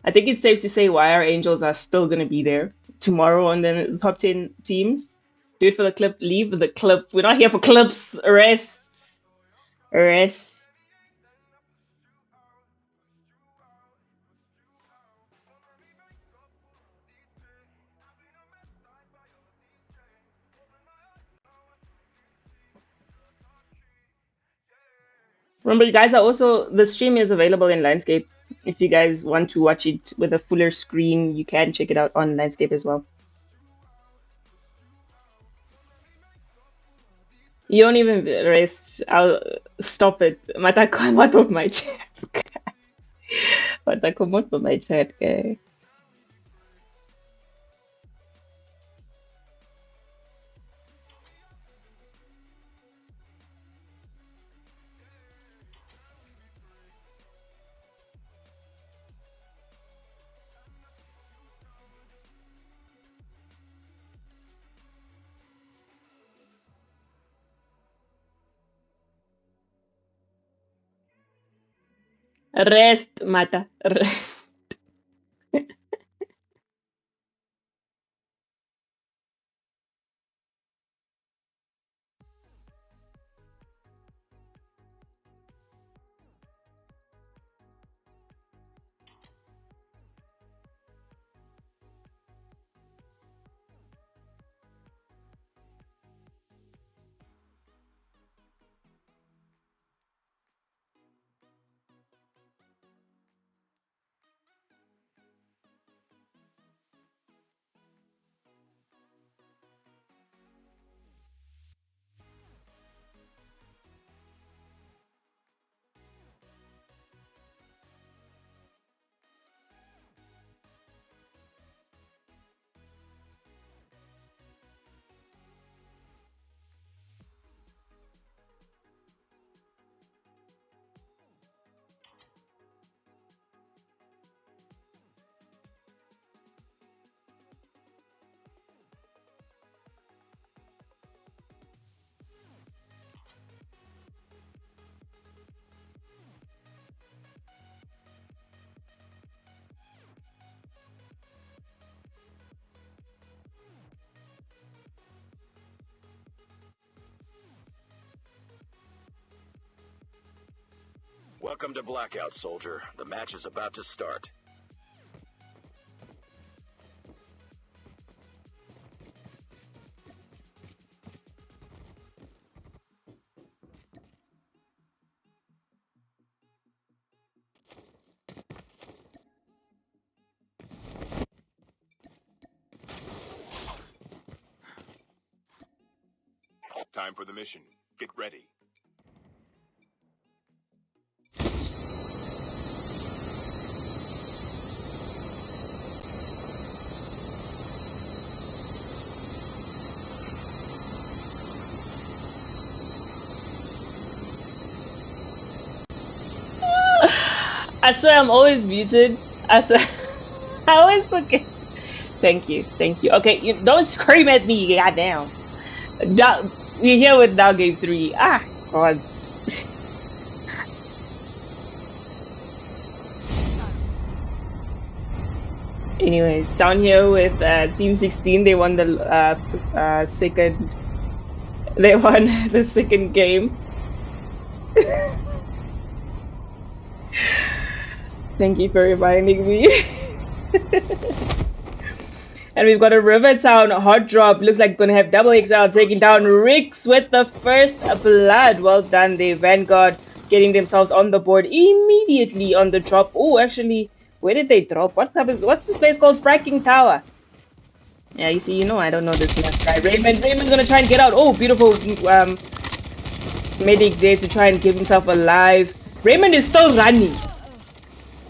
I think it's safe to say why our Angels are still going to be there tomorrow on the top 10 teams. Do it for the clip, leave the clip. We're not here for clips. Rest. Rest. Remember, you guys are also, the stream is available in Landscape. If you guys want to watch it with a fuller screen, you can check it out on Landscape as well. You don't even rest. I'll stop it. Mata come out of my chat. Mata come out of my chat, guy. Rest, Mata. Rest. Welcome to Blackout, soldier. The match is about to start. Time for the mission. Get ready. I swear I'm always muted. I swear. I always forget. Thank you. Thank you. Okay, you don't scream at me, goddamn. We're here with now game 3. God. Anyways, down here with Team 16, they won the second. They won the second game. Thank you for reminding me. And we've got a Rivertown hot drop. Looks like we're gonna have double XL taking down Ricks with the first blood. Well done, the Vanguard getting themselves on the board immediately on the drop. Oh, actually, where did they drop? What's this place called? Fracking Tower. Yeah, you see, I don't know this last guy. Raymond's gonna try and get out. Oh, beautiful medic there to try and keep himself alive. Raymond is still running.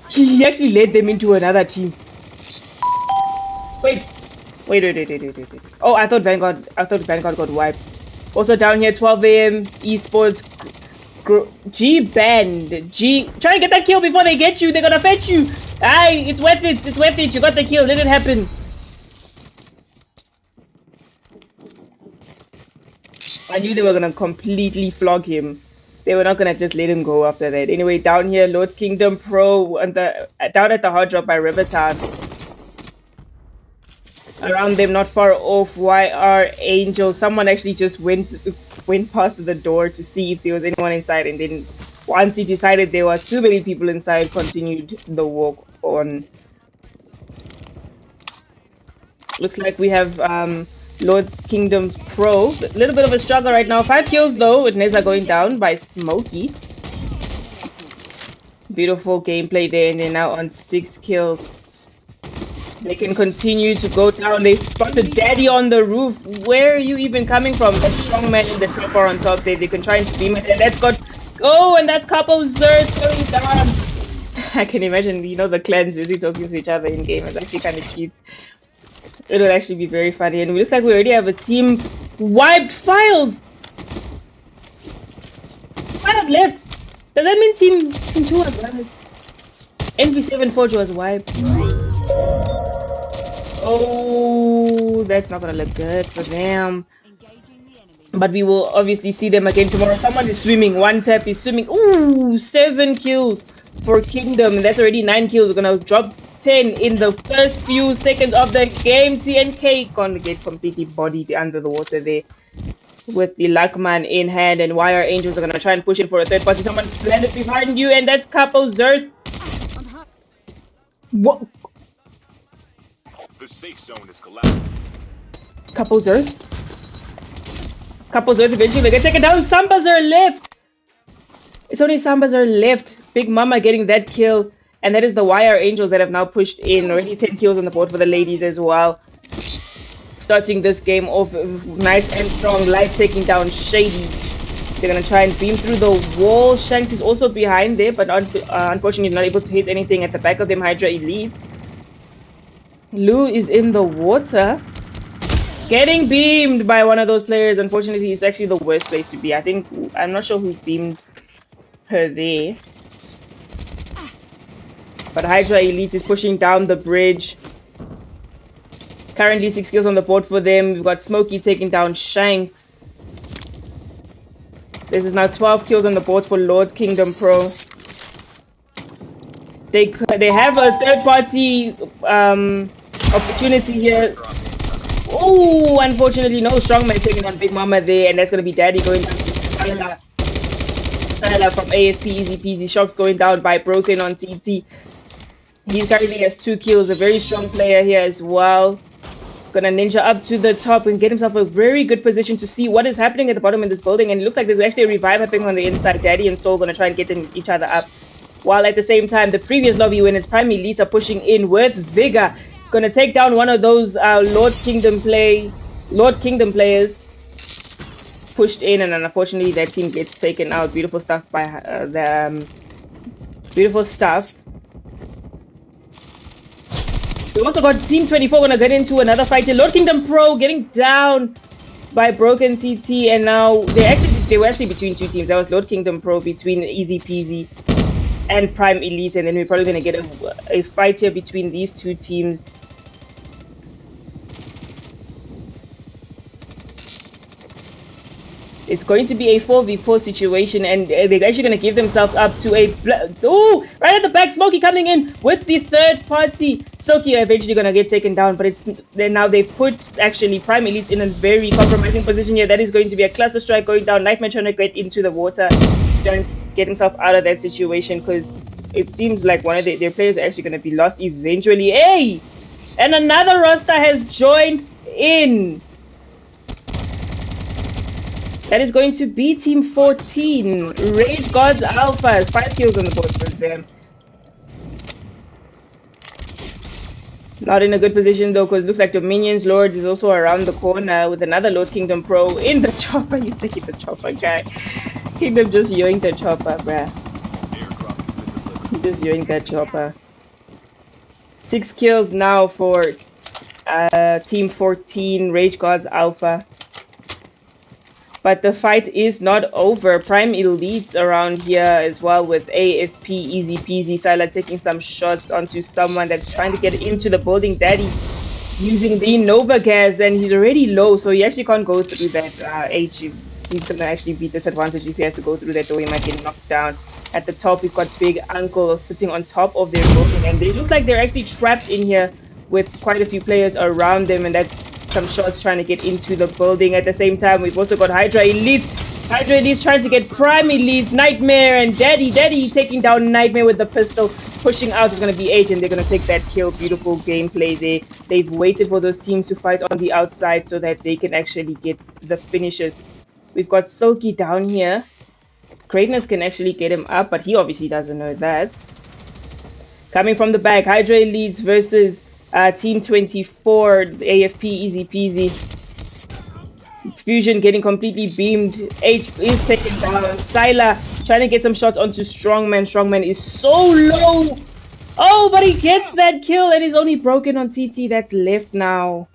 He actually led them into another team. Wait. Oh, I thought Vanguard got wiped. Also down here, 12 a.m. esports G banned. G, try and get that kill before they get you. They're gonna fetch you. Aye, it's worth it. It's worth it. You got the kill. Let it happen. I knew they were gonna completely flog him. They were not gonna just let him go after that. Anyway, down here, Lord Kingdom Pro and down at the hard drop by Rivertown. Around them, not far off, YR Angel. Someone actually just went past the door to see if there was anyone inside, and then once he decided there was too many people inside, continued the walk on. Looks like we have Lord Kingdom Pro. A little bit of a struggle right now. 5 kills though, with Neza going down by Smokey. Beautiful gameplay there, and they're now on 6 kills. They can continue to go down. They spotted Daddy on the roof. Where are you even coming from? That strong man in the trapper on top there. They can try and beam it, and that's got... Oh, and that's Capo Zert going down. I can imagine, you know, the clans busy talking to each other in game. It's actually kind of cute. It would actually be very funny. And it looks like we already have a team wiped. Files! Files left! Does that mean team 2 was wiped? NV7 Forge was wiped. Oh, that's not gonna look good for them. But we will obviously see them again tomorrow. Someone is swimming. One tap is swimming. Ooh, 7 kills for Kingdom. That's already 9 kills. We're gonna drop 10 in the first few seconds of the game. TNK gonna get completely bodied under the water there with the Luckman in hand, and YR Angels are gonna try and push in for a third party. Someone landed behind you, and that's Capo Zerth. What? The safe zone is collapsed. Capo Zerth? Capo Zerth eventually get taken down. Sambazar left. It's only Sambazar left. Big Mama getting that kill. And that is the YR Angels that have now pushed in. Already 10 kills on the board for the ladies as well. Starting this game off nice and strong. Light taking down Shady. They're going to try and beam through the wall. Shanks is also behind there, but unfortunately not able to hit anything at the back of them. Hydra Elite. Lou is in the water. Getting beamed by one of those players. Unfortunately, it's actually the worst place to be. I'm not sure who beamed her there. But Hydra Elite is pushing down the bridge. Currently 6 kills on the board for them. We've got Smokey taking down Shanks. This is now 12 kills on the board for Lord Kingdom Pro. They have a third party opportunity here. Oh, unfortunately, no strongman taking on Big Mama there, and that's going to be Daddy going down to Tyler from AFP, easy peasy. Shocks going down by Broken on TT. He currently has 2 kills, a very strong player here as well. Gonna ninja up to the top and get himself a very good position to see what is happening at the bottom of this building, and it looks like there's actually a revive happening on the inside. Daddy and Soul gonna try and get each other up, while at the same time the previous lobby winners Prime Elite are pushing in with vigor. Gonna take down one of those Lord Kingdom players. Pushed in, and unfortunately that team gets taken out. Beautiful stuff by beautiful stuff. We also got Team 24 gonna get into another fight here. Lord Kingdom Pro getting down by Broken TT, and now they were actually between 2 teams. That was Lord Kingdom Pro between Easy Peasy and Prime Elite, and then we're probably gonna get a fight here between these 2 teams. It's going to be a 4v4 situation, and they're actually going to give themselves up to a... Oh! Right at the back, Smokey coming in with the third party. Silky are eventually going to get taken down, but now they've put, actually, Prime Elite in a very compromising position here. That is going to be a cluster strike going down. Nightmare trying to get into the water, trying to get himself out of that situation, because it seems like one of their players are actually going to be lost eventually. Hey! And another roster has joined in. That is going to be Team 14. Rage Gods Alphas. 5 kills on the board for them. Not in a good position though, because it looks like Dominions Lords is also around the corner with another Lord Kingdom Pro in the chopper. You taking the chopper, guy. Kingdom just yoinked the chopper, bruh. He just yoinked that chopper. 6 kills now for Team 14. Rage Gods Alpha. But the fight is not over. Prime Elites around here as well with AFP, easy peasy. Sila taking some shots onto someone that's trying to get into the building. Daddy using the Nova gas, and he's already low, so he actually can't go through that H. He's going to actually be disadvantaged if he has to go through that door. He might get knocked down. At the top, we've got Big Uncle sitting on top of their building, and it looks like they're actually trapped in here with quite a few players around them, and that's some shots trying to get into the building. At the same time, we've also got Hydra Elite. Hydra Elite trying to get Prime Elite, Nightmare, and Daddy taking down Nightmare with the pistol. Pushing out is going to be H, and they're going to take that kill. Beautiful gameplay there. They've waited for those teams to fight on the outside so that they can actually get the finishes. We've got Silky down here. Greatness can actually get him up, but he obviously doesn't know that. Coming from the back, Hydra Elites versus Team 24, the AFP, easy peasy. Fusion getting completely beamed. H is taken down. Sila trying to get some shots onto Strongman. Strongman is so low. Oh, but he gets that kill and he's only broken on TT. That's left now.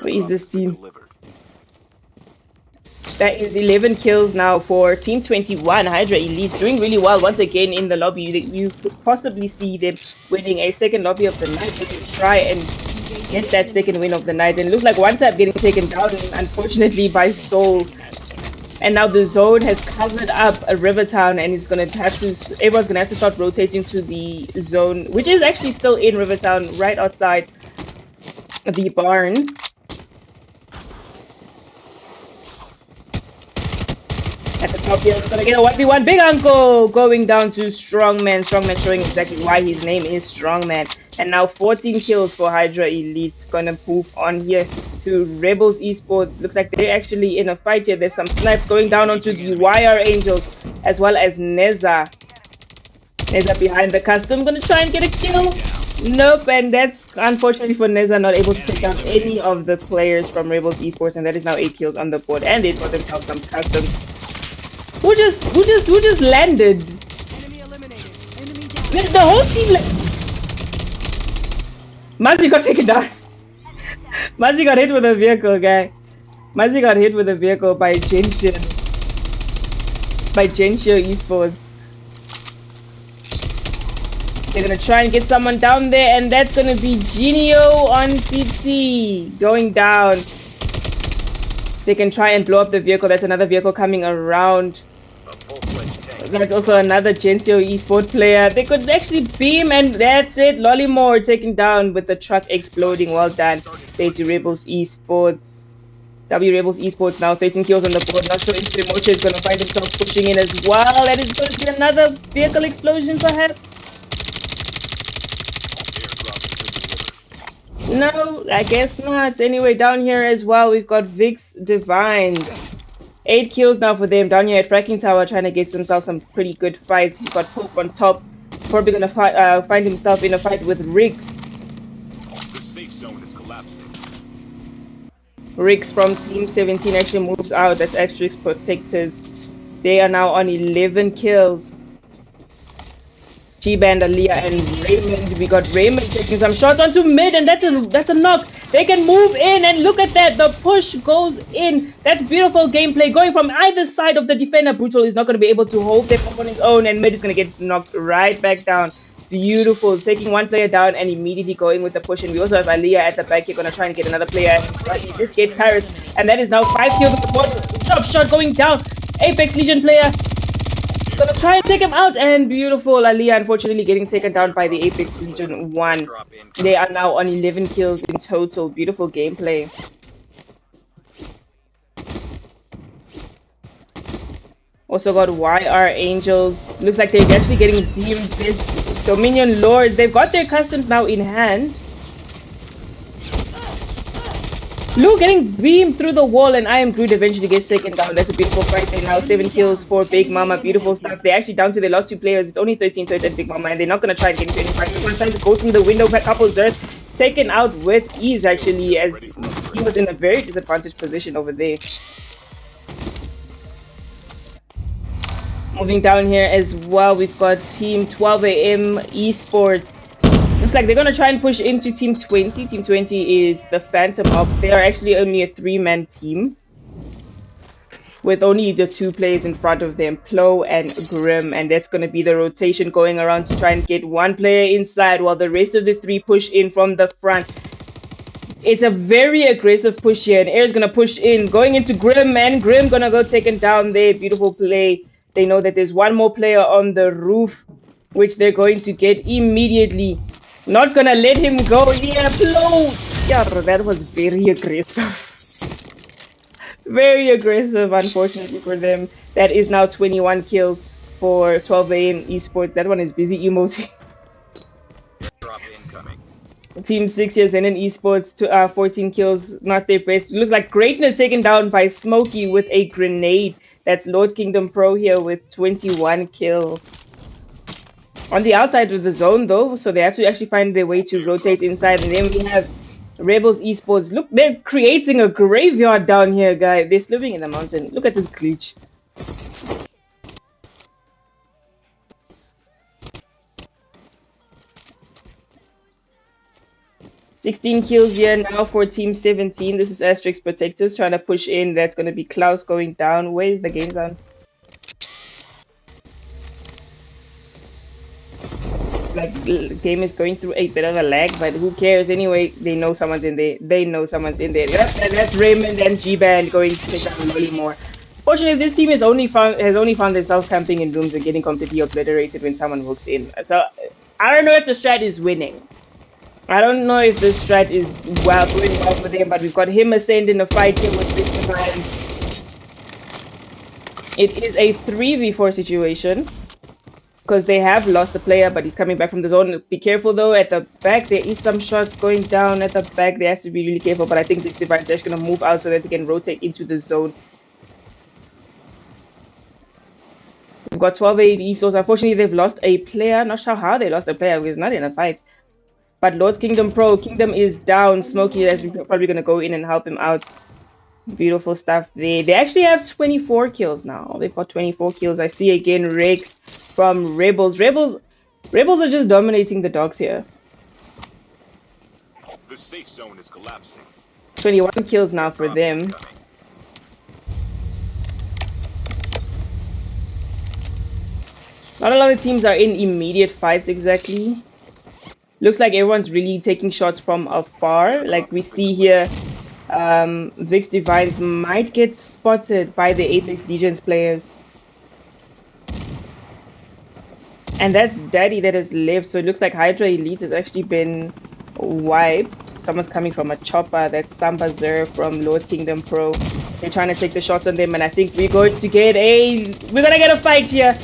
Where is this team? That is 11 kills now for Team 21. Hydra Elite doing really well once again in the lobby. You could possibly see them winning a second lobby of the night. They can try and get that second win of the night. And it looks like one tap getting taken down, unfortunately, by Soul. And now the zone has covered up a Rivertown, and it's gonna have to. Everyone's gonna have to start rotating to the zone, which is actually still in Rivertown, right outside the barns. At the top here, it's gonna get a 1v1. Big Uncle going down to Strongman. Strongman showing exactly why his name is Strongman. And now 14 kills for Hydra Elite. Gonna move on here to Rebels Esports. Looks like they're actually in a fight here. There's some snipes going down onto the YR Angels as well as Neza. Neza behind the custom. Gonna try and get a kill. Nope, and that's unfortunately for Neza, not able to take down any of the players from Rebels Esports, and that is now 8 kills on the board. And they've got themselves some custom. Who just landed? Enemy eliminated. Enemy down. The whole team. Mazi got taken down. Mazi got hit with a vehicle, guy. Mazi got hit with a vehicle by Genshin. By Genshin Esports. They're gonna try and get someone down there, and that's gonna be Genio on TT going down. They can try and blow up the vehicle. That's another vehicle coming around. That's also another Gensio eSport player. They could actually beam, and that's it. Lollymore taken down with the truck exploding. Well done. There to Rebels Esports. W Rebels Esports now 13 kills on the board. Not sure if Mocha is going to find himself pushing in as well. That is going to be another vehicle explosion, perhaps. No, I guess not. Anyway, down here as well, we've got Vix Divine. 8 kills now for them down here at Fracking Tower, trying to get themselves some pretty good fights. We've got Pope on top, probably gonna find himself in a fight with Riggs. The safe zone is collapsing. Riggs from Team 17 actually moves out. That's Asterix Protectors. They are now on 11 kills. G-Band, Aaliyah, and Raymond. We got Raymond taking some shots onto mid, and that's a knock. They can move in, and look at that. The push goes in. That's beautiful gameplay going from either side of the defender. Brutal is not going to be able to hold them up on his own, and mid is going to get knocked right back down. Beautiful. Taking one player down and immediately going with the push. And we also have Aaliyah at the back here, going to try and get another player. Let's get Paris. And that is now 5 kills at the board. Top shot going down. Apex Legion player. Gonna try and take him out, and beautiful. Aaliyah unfortunately getting taken down by the Apex Legion 1. They are now on 11 kills in total. Beautiful gameplay. Also got YR Angels. Looks like they're actually getting beamed. This Dominion Lords. They've got their customs now in hand. Lou getting beamed through the wall, and I Am Groot eventually gets taken down. That's a beautiful fight there now. 7 kills for Big Mama. Beautiful stuff. They're actually down to their last 2 players. It's only 13-13 Big Mama, and they're not going to try and get into any fight. This one's trying to go through the window. A couple Zerth taken out with ease, actually, as he was in a very disadvantaged position over there. Moving down here as well, we've got Team 12 AM Esports. Looks like they're going to try and push into Team 20. Team 20 is the Phantom Op. They are actually only a 3-man team. with only the 2 players in front of them, Plo and Grim, and that's going to be the rotation going around to try and get 1 player inside while the rest of the 3 push in from the front. It's a very aggressive push here, and Air's gonna push in, going into Grim, and Grim gonna go taken down there. Beautiful play. They know that there's 1 more player on the roof, which they're going to get immediately. Not gonna let him go here. Blow. Yeah, that was very aggressive. Very aggressive, unfortunately for them. That is now 21 kills for 12 AM Esports. That one is busy emoting. Drop incoming. Team 6 years in esports to 14 kills, not their best. Looks like Greatness taken down by Smokey with a grenade. That's Lord Kingdom Pro here with 21 kills. On the outside of the zone though, so they have to actually find their way to rotate inside. And then we have Rebels Esports. Look, they're creating a graveyard down here, guys. They're living in the mountain. Look at this glitch. 16 kills here now for Team 17. This is Asterix Protectors trying to push in. That's going to be Klaus going down. Where's the game zone? Like, the game is going through a bit of a lag, but who cares anyway? They know someone's in there. They know someone's in there. Yep, and that's Raymond and G-Band going to take down Lolly more. Fortunately, this team has only found themselves camping in rooms and getting completely obliterated when someone walks in. So I don't know if the strat is winning. I don't know if this strat is going well for them, but we've got him Ascend in the fight here with Victor Brand. It is a 3v4 situation because they have lost the player, but he's coming back from the zone. Be careful though, at the back there is some shots going down at the back. They have to be really careful, but I think Victor Brand is going to move out so that they can rotate into the zone. We've got 12-8 ESOs. Unfortunately, they've lost a player. Not sure how they lost a player because he's not in a fight. But Lord's Kingdom Pro, Kingdom is down. Smokey is probably going to go in and help him out. Beautiful stuff there. They actually have 24 kills now. They've got 24 kills. I see again Rex from Rebels. Rebels are just dominating the dogs here. The safe zone is collapsing. 21 kills now for them. Not a lot of teams are in immediate fights exactly. Looks like everyone's really taking shots from afar. Like we see here, Vix Divines might get spotted by the Apex Legions players. And that's Daddy that has left. So it looks like Hydra Elite has actually been wiped. Someone's coming from a chopper. That's Samba Zer from Lord's Kingdom Pro. They're trying to take the shots on them, and I think we're going to get a fight here.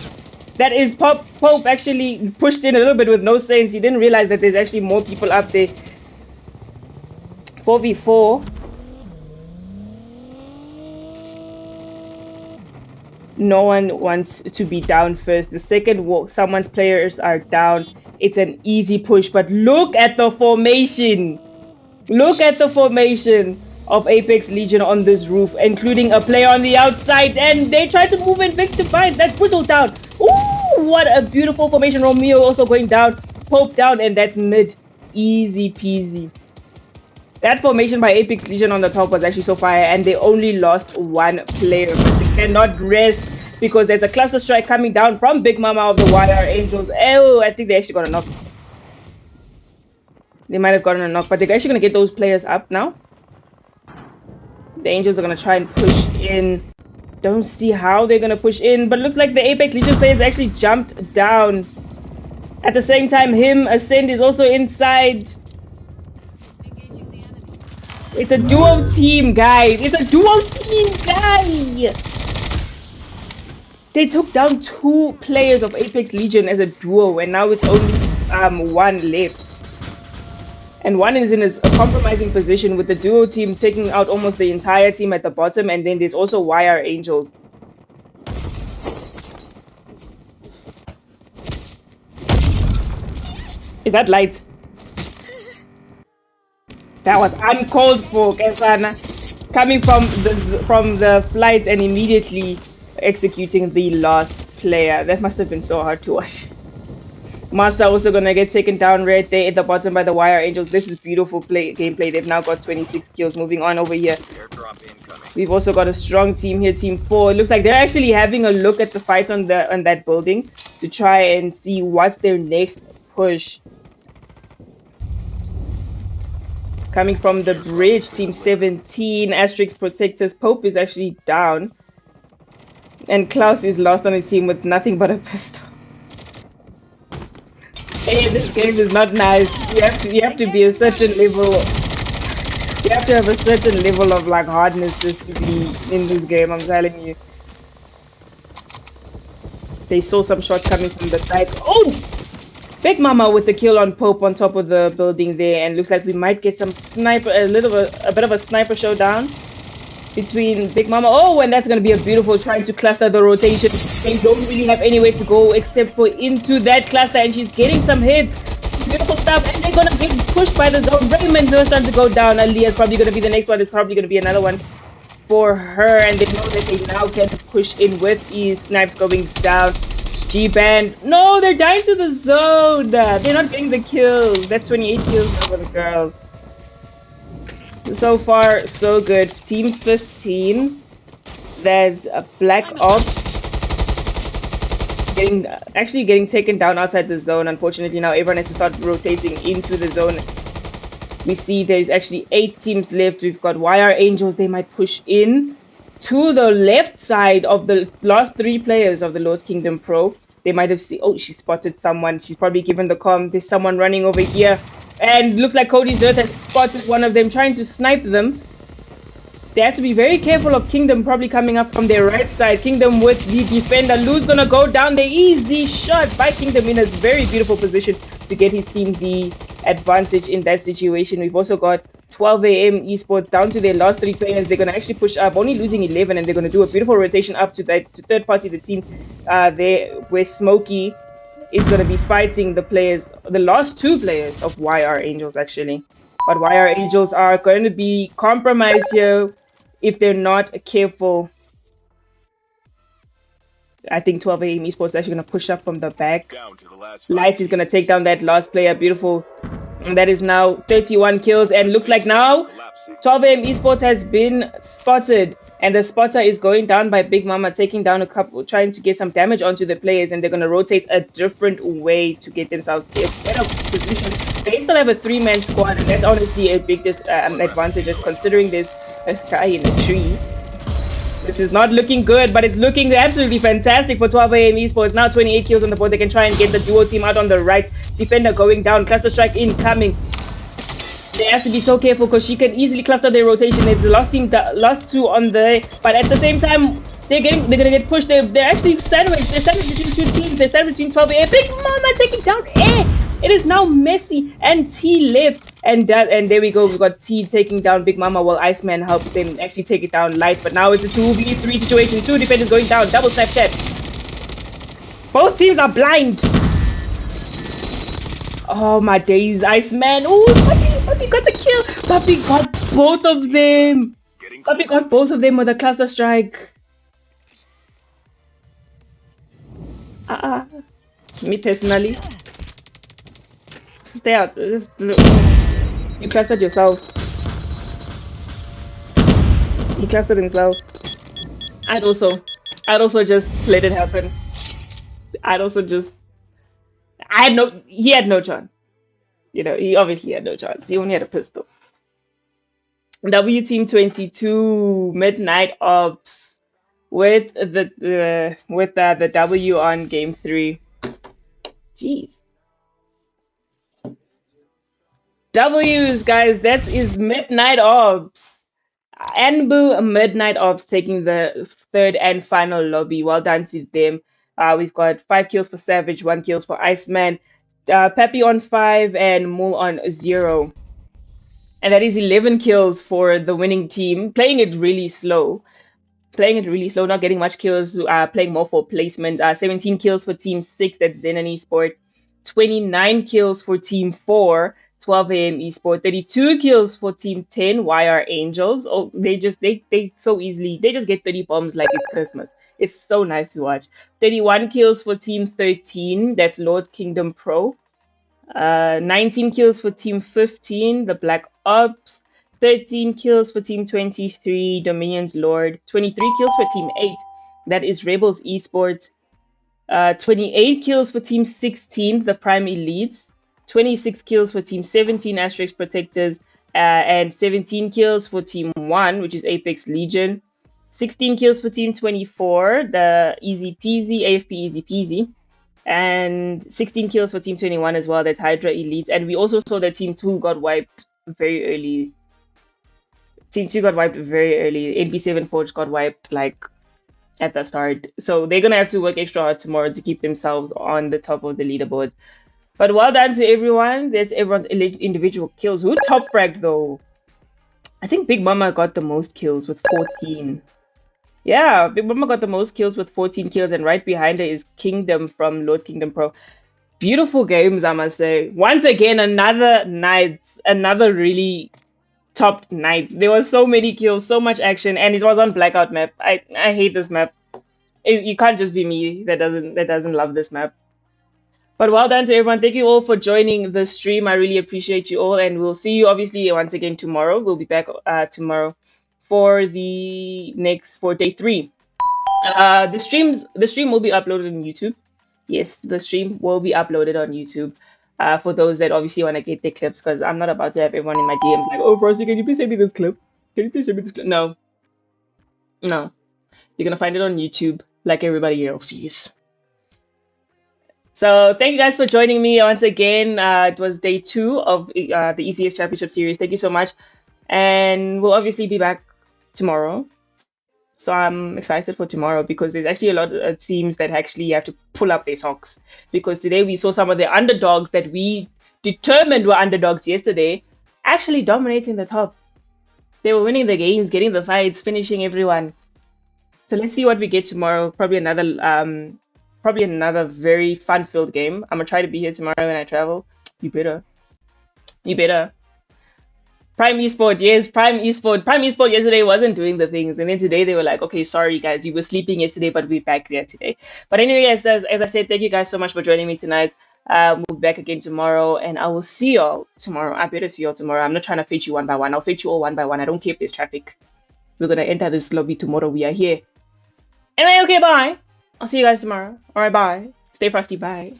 That is Pope actually pushed in a little bit with no sense. He didn't realize that there's actually more people up there. 4v4. No one wants to be down first. The second someone's players are down, it's an easy push. But look at the formation. Look at the formation of Apex Legion on this roof, including a player on the outside, and they try to move in Vix Divine. That's Brittle down. Ooh, what a beautiful formation. Romeo also going down, Pope down, and that's mid. Easy peasy. That formation by Apex Legion on the top was actually so fire, and they only lost 1 player. But they cannot rest because there's a cluster strike coming down from Big Mama of the YR Angels. Oh, I think they actually got a knock. They might have gotten a knock, but they're actually going to get those players up now. The Angels are going to try and push in. Don't see how they're going to push in, but it looks like the Apex Legion players actually jumped down. At the same time, him, Ascend, is also inside. It's a duo team, guys. It's a duo team, guys. They took down 2 players of Apex Legion as a duo, and now it's only 1 left. And one is in a compromising position with the duo team taking out almost the entire team at the bottom, and then there's also YR Angels. Is that light? That was uncalled for, Kesana. Coming from the flight and immediately executing the last player. That must have been so hard to watch. Master also gonna get taken down right there at the bottom by the YR Angels. This is beautiful gameplay. They've now got 26 kills. Moving on over here Drop incoming. We've also got a strong team here, Team 4. It looks like they're actually having a look at the fight on that building to try and see what's their next push. Coming from the bridge, Team 17, Asterix Protectors. Pope is actually down. And Klaus is lost on his team with nothing but a pistol. Hey, this game is not nice. You have to be a certain level. You have to have a certain level of like hardness just to be in this game, I'm telling you. They saw some shots coming from the side. Oh! Big Mama with the kill on Pope on top of the building there, and looks like we might get some sniper, a bit of a sniper showdown between Big Mama. Oh, and that's going to be a beautiful trying to cluster the rotation. They don't really have anywhere to go except for into that cluster, and she's getting some hits. Beautiful stuff, and they're going to get pushed by the zone. Raymond is starting to go down. Aaliyah's probably going to be the next one. It's probably going to be another one for her, and they know that they now can push in with Snipes going down. G-Band. No, they're dying to the zone. They're not getting the kills. That's 28 kills for the girls. So far, so good. Team 15. That's a Black Ops. Actually getting taken down outside the zone. Unfortunately, now everyone has to start rotating into the zone. We see there's actually 8 teams left. We've got YR Angels. They might push in to the left side of the last 3 players of the Lord Kingdom Pro. They might have seen. Oh, she spotted someone. She's probably given the comm. There's someone running over here. And looks like Cody's Dirt has spotted one of them, trying to snipe them. They have to be very careful of Kingdom probably coming up from their right side. Kingdom with the defender. Lou's gonna go down. The easy shot by Kingdom in a very beautiful position to get his team the advantage in that situation. We've also got 12 a.m. esports down to their last 3 players. They're going to actually push up, only losing 11, and they're going to do a beautiful rotation up to that third party, the team there, where Smokey is going to be fighting the players, the last 2 players of YR Angels actually. But YR Angels are going to be compromised here if they're not careful. I think 12 a.m. esports is actually going to push up from the back. Down to the last Light is going to take down that last player. Beautiful. And that is now 31 kills, and looks like now 12 a.m. esports has been spotted, and the spotter is going down by Big Mama, taking down a couple, trying to get some damage onto the players, and they're going to rotate a different way to get themselves a better position. They still have a 3-man squad, and that's honestly a big advantage, considering there's a guy in a tree. This is not looking good, but it's looking absolutely fantastic for 12 a.m. esports. Now 28 kills on the board. They can try and get the duo team out on the right. Defender going down. Cluster strike incoming. They have to be so careful because she can easily cluster their rotation. It's the last team, the last 2 on the, but at the same time, they're gonna get pushed. They're actually sandwiched. They're sandwiched between 2 teams. They're sandwiched between 12 a.m. Big Mama taking down A. It is now Messi and T left, and there we go. We've got T taking down Big Mama while Iceman helps them actually take it down Light. But now it's a 2v3 situation. 2 defenders going down. Double Snapchat. Both teams are blind. Oh my days, Iceman. Oh, Puppy got the kill. Puppy got both of them. Puppy got both of them with a cluster strike. Me personally. Stay out. Just you clustered yourself. He clustered himself. I'd also just let it happen. He had no chance. You know, he obviously had no chance. He only had a pistol. W Team 22 Midnight Ops with the W on game 3. Jeez. W's, guys, that is Midnight Ops. Anbu Midnight Ops taking the 3rd and final lobby. Well done to them. We've got 5 kills for Savage, 1 kills for Iceman, Peppy on 5, and Mul on 0. And that is 11 kills for the winning team. Playing it really slow, not getting much kills, playing more for placement. 17 kills for Team 6, that's Zen and Esport. 29 kills for Team 4, 12 a.m. Esport. 32 kills for Team 10, YR Angels. Oh, they so easily, they just get 30 bombs like it's Christmas. It's so nice to watch. 31 kills for Team 13, that's Lord Kingdom Pro. 19 kills for Team 15, the Black Ops. 13 kills for Team 23, Dominion's Lord. 23 kills for Team 8, that is Rebels Esports. 28 kills for Team 16, the Prime Elites. 26 kills for Team 17, Asterix Protectors. And 17 kills for Team 1, which is Apex Legion. 16 kills for Team 24, the Easy Peasy, AFP Easy Peasy. And 16 kills for Team 21 as well, that's Hydra Elites. And we also saw that Team 2 got wiped very early. Team 2 got wiped very early. NP7 Forge got wiped like at the start. So they're gonna have to work extra hard tomorrow to keep themselves on the top of the leaderboards. But well done to everyone. That's everyone's individual kills. Who top fragged though? I think Big Mama got the most kills with 14. Yeah, Big Mama got the most kills with 14 kills, and right behind her is Kingdom from Lord's Kingdom Pro. Beautiful games, I must say. Once again, another night, another really top night. There was so many kills, so much action, and it was on Blackout map. I hate this map. You can't just be me that doesn't love this map. But well done to everyone. Thank you all for joining the stream. I really appreciate you all, and we'll see you obviously once again tomorrow. We'll be back tomorrow for day 3. The stream will be uploaded on YouTube. Yes, the stream will be uploaded on YouTube. For those that obviously want to get their clips, because I'm not about to have everyone in my DMs like, oh, Frosty, can you please send me this clip? Can you please send me this clip? No. No. You're going to find it on YouTube like everybody else is. So thank you guys for joining me once again. It was day 2 of the ECS Championship Series. Thank you so much. And we'll obviously be back tomorrow. So I'm excited for tomorrow because there's actually a lot of teams that actually have to pull up their socks. Because today we saw some of the underdogs that we determined were underdogs yesterday actually dominating the top. They were winning the games, getting the fights, finishing everyone. So let's see what we get tomorrow. Probably another very fun-filled game. I'm gonna try to be here tomorrow when I travel. You better. Prime Esport, yes, Prime Esport. Prime Esport yesterday wasn't doing the things, and then today they were like, okay, sorry guys, you were sleeping yesterday, but we're back there today. But anyway, as I said, thank you guys so much for joining me tonight. We'll be back again tomorrow, and I will see y'all tomorrow. I better see y'all tomorrow. I'm not trying to fetch you one by one. I'll fetch you all one by one. I don't care if there's traffic. We're gonna enter this lobby tomorrow. We are here. Anyway, okay, bye. I'll see you guys tomorrow. All right, bye. Stay frosty, bye.